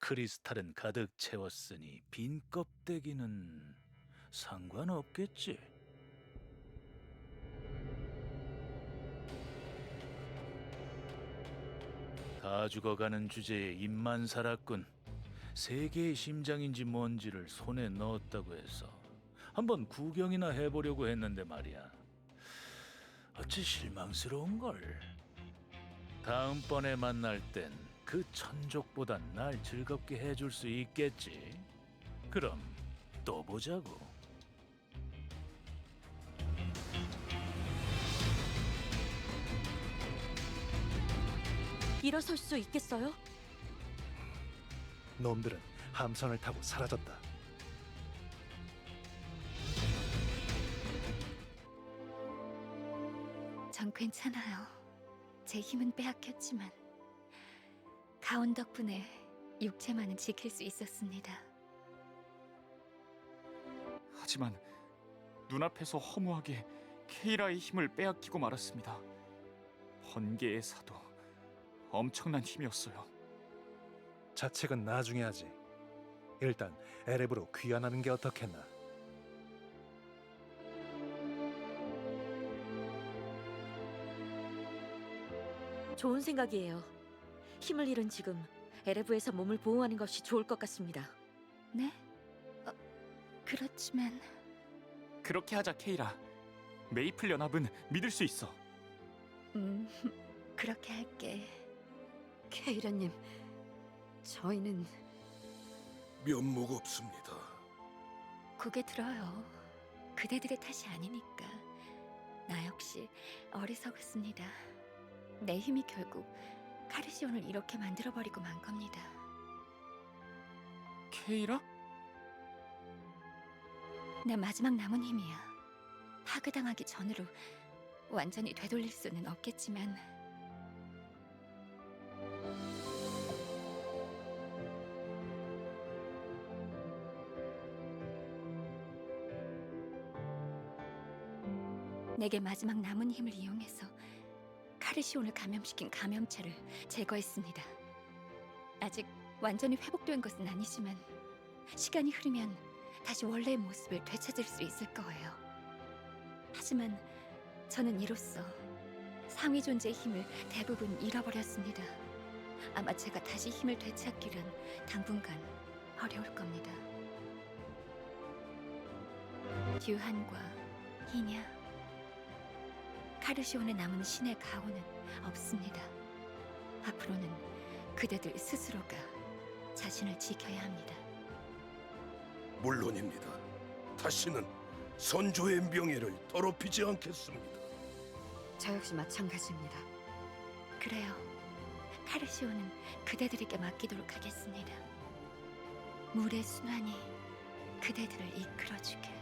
크리스탈은 가득 채웠으니 빈 껍데기는 상관없겠지. 다 죽어가는 주제에 입만 살았군. 세계의 심장인지 뭔지를 손에 넣었다고 해서 한번 구경이나 해보려고 했는데 말이야. 어찌 실망스러운걸. 다음번에 만날 땐 그 천족보단 날 즐겁게 해줄 수 있겠지. 그럼 또 보자고. 일어설 수 있겠어요? 놈들은 함선을 타고 사라졌다. 전 괜찮아요. 제 힘은 빼앗겼지만 가온 덕분에 육체만은 지킬 수 있었습니다. 하지만 눈앞에서 허무하게 케이라의 힘을 빼앗기고 말았습니다. 번개의 사도, 엄청난 힘이었어요. 자책은 나중에 하지. 일단 에reb으로 귀환하는 게 어떻겠나. 좋은 생각이에요. 힘을 잃은 지금 에레브에서 몸을 보호하는 것이 좋을 것 같습니다. 네? 그렇지만 그렇게 하자, 케이라. 메이플 연합은 믿을 수 있어. 그렇게 할게. 케이라님, 저희는 면목 없습니다. 고개 들어요. 그대들의 탓이 아니니까. 나 역시 어리석었습니다. 내 힘이 결국 카르시온을 이렇게 만들어버리고 만 겁니다. 케이라? 내 마지막 남은 힘이야. 파괴당하기 전으로 완전히 되돌릴 수는 없겠지만 내게 마지막 남은 힘을 이용해서 카르시온을 감염시킨 감염체를 제거했습니다. 아직 완전히 회복된 것은 아니지만 시간이 흐르면 다시 원래의 모습을 되찾을 수 있을 거예요. 하지만 저는 이로써 상위 존재의 힘을 대부분 잃어버렸습니다. 아마 제가 다시 힘을 되찾기란 당분간 어려울 겁니다. 듀한과 희냐, 카르시온에 남은 신의 가호는 없습니다. 앞으로는 그대들 스스로가 자신을 지켜야 합니다. 물론입니다. 다시는 선조의 명예를 더럽히지 않겠습니다. 저 역시 마찬가지입니다. 그래요. 카르시온은 그대들에게 맡기도록 하겠습니다. 물의 순환이 그대들을 이끌어주게.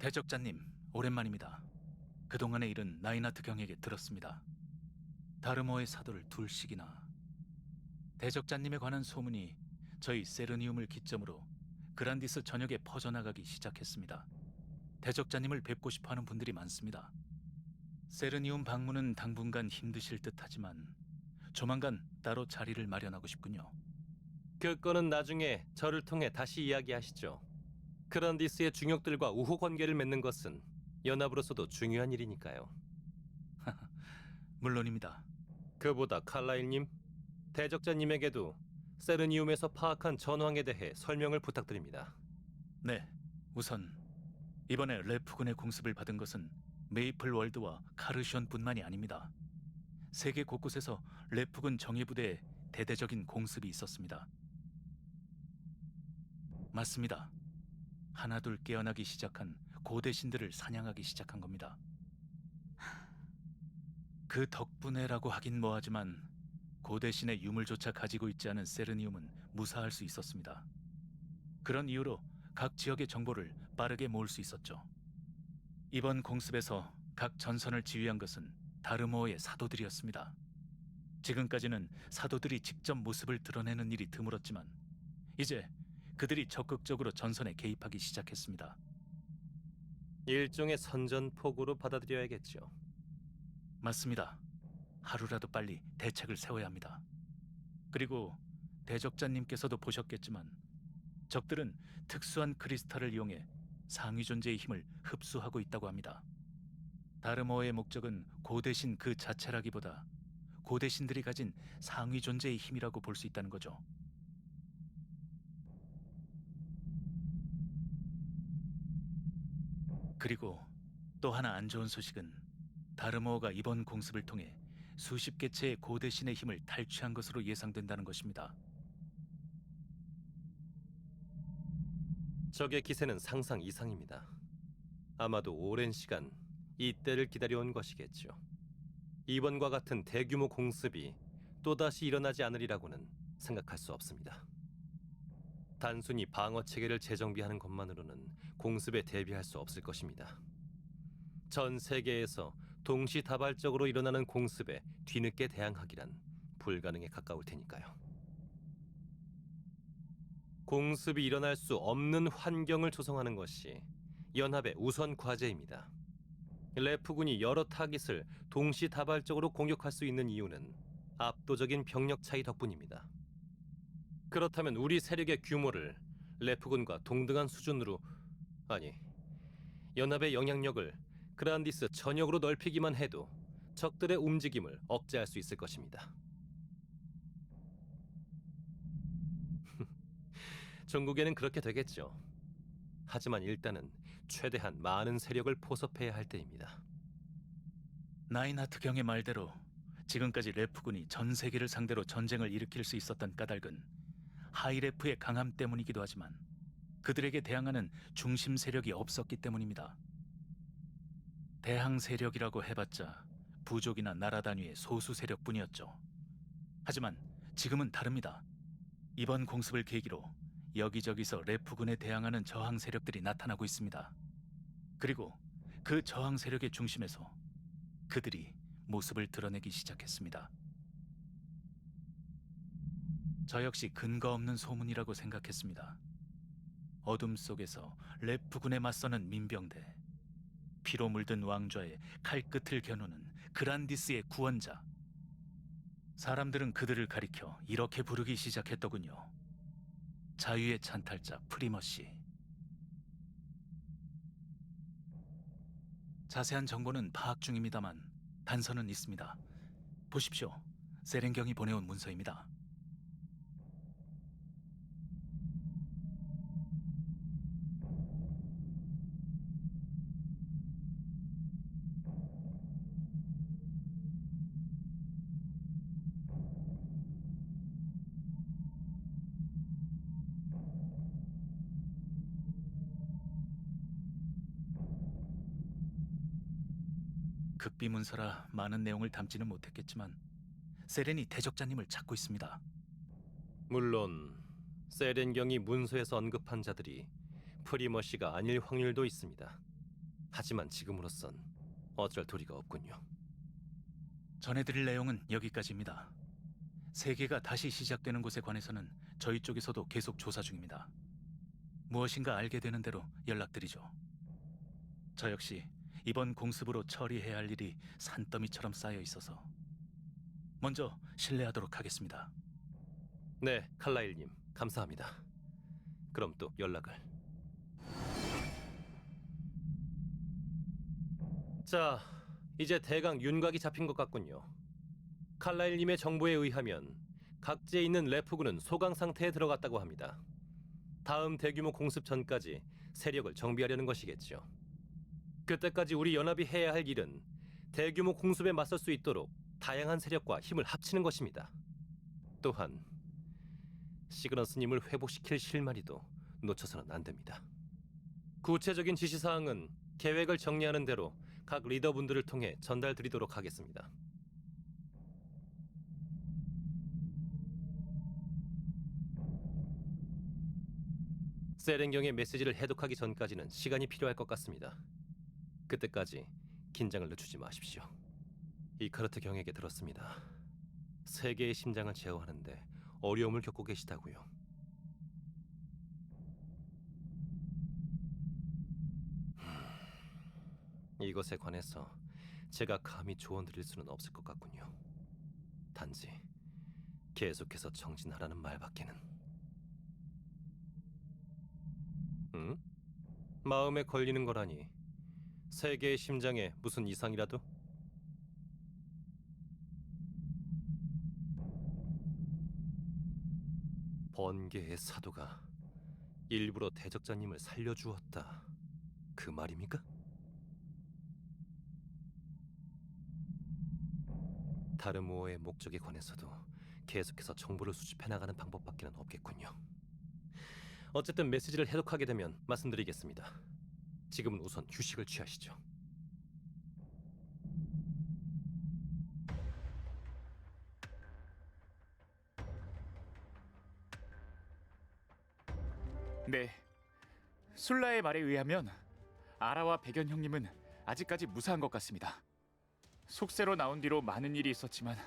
대적자님, 오랜만입니다. 그동안의 일은 나이나트 경에게 들었습니다. 다르모의 사도를 둘씩이나. 대적자님에 관한 소문이 저희 세르니움을 기점으로 그란디스 전역에 퍼져나가기 시작했습니다. 대적자님을 뵙고 싶어하는 분들이 많습니다. 세르니움 방문은 당분간 힘드실 듯하지만 조만간 따로 자리를 마련하고 싶군요. 그 건은 나중에 저를 통해 다시 이야기하시죠. 그란디스의 중역들과 우호 관계를 맺는 것은 연합으로서도 중요한 일이니까요. 물론입니다. 그보다 칼라일님, 대적자님에게도 세르니움에서 파악한 전황에 대해 설명을 부탁드립니다. 네, 우선 이번에 레프군의 공습을 받은 것은 메이플 월드와 카르시온뿐만이 아닙니다. 세계 곳곳에서 레프군 정예부대에 대대적인 공습이 있었습니다. 맞습니다. 하나둘 깨어나기 시작한 고대신들을 사냥하기 시작한 겁니다. 그 덕분에라고 하긴 뭐하지만 고대신의 유물조차 가지고 있지 않은 세르니움은 무사할 수 있었습니다. 그런 이유로 각 지역의 정보를 빠르게 모을 수 있었죠. 이번 공습에서 각 전선을 지휘한 것은 다르모어의 사도들이었습니다. 지금까지는 사도들이 직접 모습을 드러내는 일이 드물었지만 이제 그들이 적극적으로 전선에 개입하기 시작했습니다. 일종의 선전포고로 받아들여야겠죠. 맞습니다. 하루라도 빨리 대책을 세워야 합니다. 그리고 대적자님께서도 보셨겠지만 적들은 특수한 크리스탈을 이용해 상위 존재의 힘을 흡수하고 있다고 합니다. 다르모어의 목적은 고대신 그 자체라기보다 고대신들이 가진 상위 존재의 힘이라고 볼 수 있다는 거죠. 그리고 또 하나 안 좋은 소식은 다르모어가 이번 공습을 통해 수십 개체의 고대신의 힘을 탈취한 것으로 예상된다는 것입니다. 적의 기세는 상상 이상입니다. 아마도 오랜 시간 이때를 기다려온 것이겠죠. 이번과 같은 대규모 공습이 또다시 일어나지 않으리라고는 생각할 수 없습니다. 단순히 방어 체계를 재정비하는 것만으로는 공습에 대비할 수 없을 것입니다. 전 세계에서 동시다발적으로 일어나는 공습에 뒤늦게 대항하기란 불가능에 가까울 테니까요. 공습이 일어날 수 없는 환경을 조성하는 것이 연합의 우선 과제입니다. 레프군이 여러 타깃을 동시다발적으로 공격할 수 있는 이유는 압도적인 병력 차이 덕분입니다. 그렇다면 우리 세력의 규모를 레프군과 동등한 수준으로, 아니, 연합의 영향력을 그란디스 전역으로 넓히기만 해도 적들의 움직임을 억제할 수 있을 것입니다. 종국에는 그렇게 되겠죠. 하지만 일단은 최대한 많은 세력을 포섭해야 할 때입니다. 나인하트 경의 말대로 지금까지 레프군이 전 세계를 상대로 전쟁을 일으킬 수 있었던 까닭은 하이레프의 강함 때문이기도 하지만 그들에게 대항하는 중심 세력이 없었기 때문입니다. 대항 세력이라고 해봤자 부족이나 나라 단위의 소수 세력뿐이었죠. 하지만 지금은 다릅니다. 이번 공습을 계기로 여기저기서 레프군에 대항하는 저항 세력들이 나타나고 있습니다. 그리고 그 저항 세력의 중심에서 그들이 모습을 드러내기 시작했습니다. 저 역시 근거 없는 소문이라고 생각했습니다. 어둠 속에서 레프군에 맞서는 민병대, 피로 물든 왕좌의 칼끝을 겨누는 그란디스의 구원자. 사람들은 그들을 가리켜 이렇게 부르기 시작했더군요. 자유의 찬탈자 프리머시. 자세한 정보는 파악 중입니다만 단서는 있습니다. 보십시오. 세렝경이 보내온 문서입니다. 극비문서라 많은 내용을 담지는 못했겠지만 세렌이 대적자님을 찾고 있습니다. 물론 세렝경이 문서에서 언급한 자들이 프리머시가 아닐 확률도 있습니다. 하지만 지금으로선 어쩔 도리가 없군요. 전해드릴 내용은 여기까지입니다. 세계가 다시 시작되는 것에 관해서는 저희 쪽에서도 계속 조사 중입니다. 무엇인가 알게 되는 대로 연락드리죠. 저 역시 이번 공습으로 처리해야 할 일이 산더미처럼 쌓여 있어서 먼저 실례하도록 하겠습니다. 네, 칼라일님, 감사합니다. 그럼 또 연락을. 자, 이제 대강 윤곽이 잡힌 것 같군요. 칼라일님의 정보에 의하면 각지에 있는 레프군은 소강 상태에 들어갔다고 합니다. 다음 대규모 공습 전까지 세력을 정비하려는 것이겠죠. 그때까지 우리 연합이 해야 할 일은 대규모 공습에 맞설 수 있도록 다양한 세력과 힘을 합치는 것입니다. 또한 시그넌스님을 회복시킬 실마리도 놓쳐서는 안 됩니다. 구체적인 지시사항은 계획을 정리하는 대로 각 리더분들을 통해 전달드리도록 하겠습니다. 세렝경의 메시지를 해독하기 전까지는 시간이 필요할 것 같습니다. 그때까지 긴장을 늦추지 마십시오. 이카르트 경에게 들었습니다. 세계의 심장을 제어하는데 어려움을 겪고 계시다고요. 이것에 관해서 제가 감히 조언 드릴 수는 없을 것 같군요. 단지 계속해서 정진하라는 말밖에는. 마음에 걸리는 거라니. 세계의 심장에 무슨 이상이라도? 번개의 사도가 일부러 대적자님을 살려주었다. 그 말입니까? 다르모어의 목적에 관해서도 계속해서 정보를 수집해 나가는 방법밖에는 없겠군요. 어쨌든 메시지를 해독하게 되면 말씀드리겠습니다. 지금은 우선 휴식을 취하시죠. 네, 술라의 말에 의하면 아라와 백연 형님은 아직까지 무사한 것 같습니다. 속세로 나온 뒤로 많은 일이 있었지만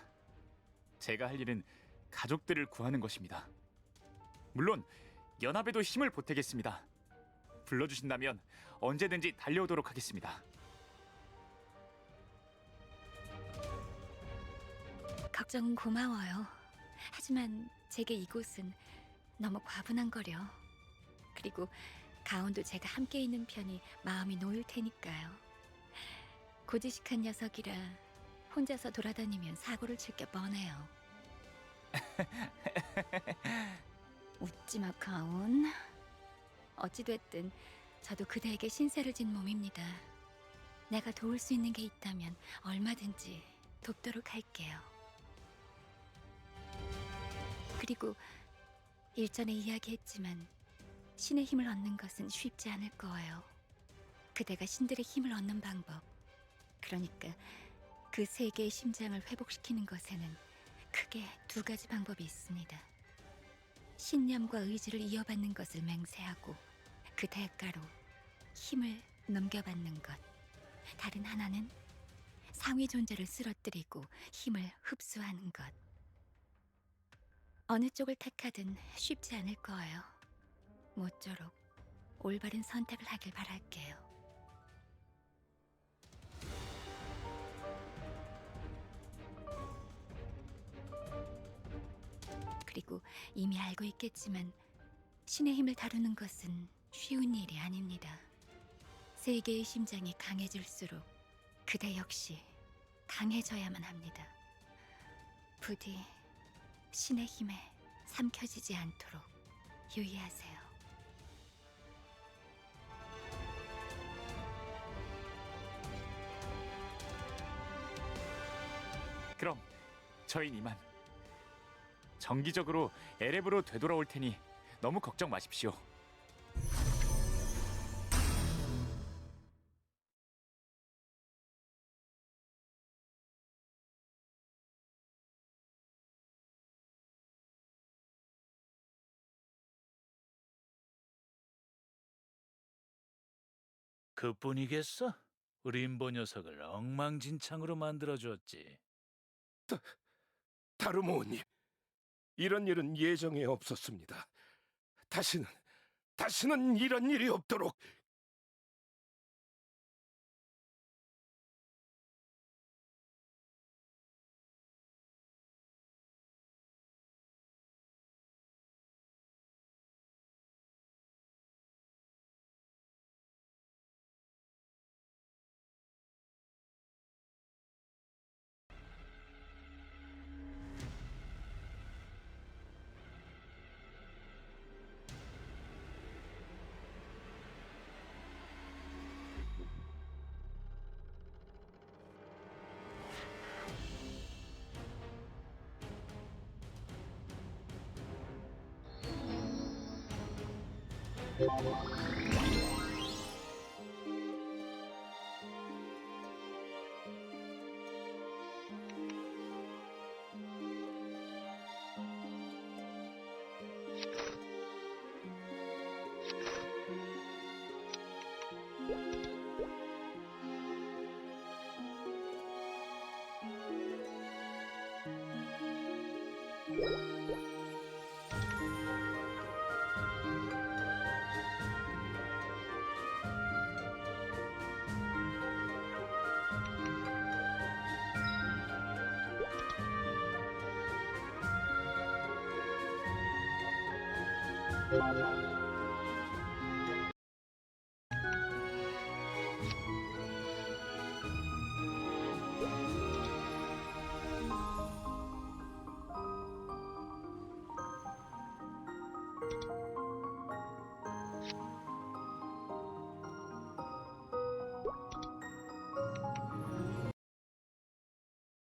제가 할 일은 가족들을 구하는 것입니다. 물론 연합에도 힘을 보태겠습니다. 불러주신다면 언제든지 달려오도록 하겠습니다. 걱정은 고마워요. 하지만 제게 이곳은 너무 과분한거려. 그리고 가온도 제가 함께 있는 편이 마음이 놓일 테니까요. 고지식한 녀석이라 혼자서 돌아다니면 사고를 칠 게 뻔해요. 웃지마, 가온. 어찌됐든 저도 그대에게 신세를 진 몸입니다. 내가 도울 수 있는 게 있다면 얼마든지 돕도록 할게요. 그리고 일전에 이야기했지만 신의 힘을 얻는 것은 쉽지 않을 거예요. 그대가 신들의 힘을 얻는 방법, 그러니까 그 세계의 심장을 회복시키는 것에는 크게 두 가지 방법이 있습니다. 신념과 의지를 이어받는 것을 맹세하고 그 대가로 힘을 넘겨받는 것. 다른 하나는 상위 존재를 쓰러뜨리고 힘을 흡수하는 것. 어느 쪽을 택하든 쉽지 않을 거예요. 모쪼록 올바른 선택을 하길 바랄게요. 그리고 이미 알고 있겠지만 신의 힘을 다루는 것은 쉬운 일이 아닙니다. 세계의 심장이 강해질수록 그대 역시 강해져야만 합니다. 부디 신의 힘에 삼켜지지 않도록 유의하세요. 그럼 저희는 이만. 정기적으로 에렙으로 되돌아올 테니 너무 걱정 마십시오. 그뿐이겠어? 림보 녀석을 엉망진창으로 만들어줬지. 다루모님, 이런 일은 예정에 없었습니다. 다시는 이런 일이 없도록.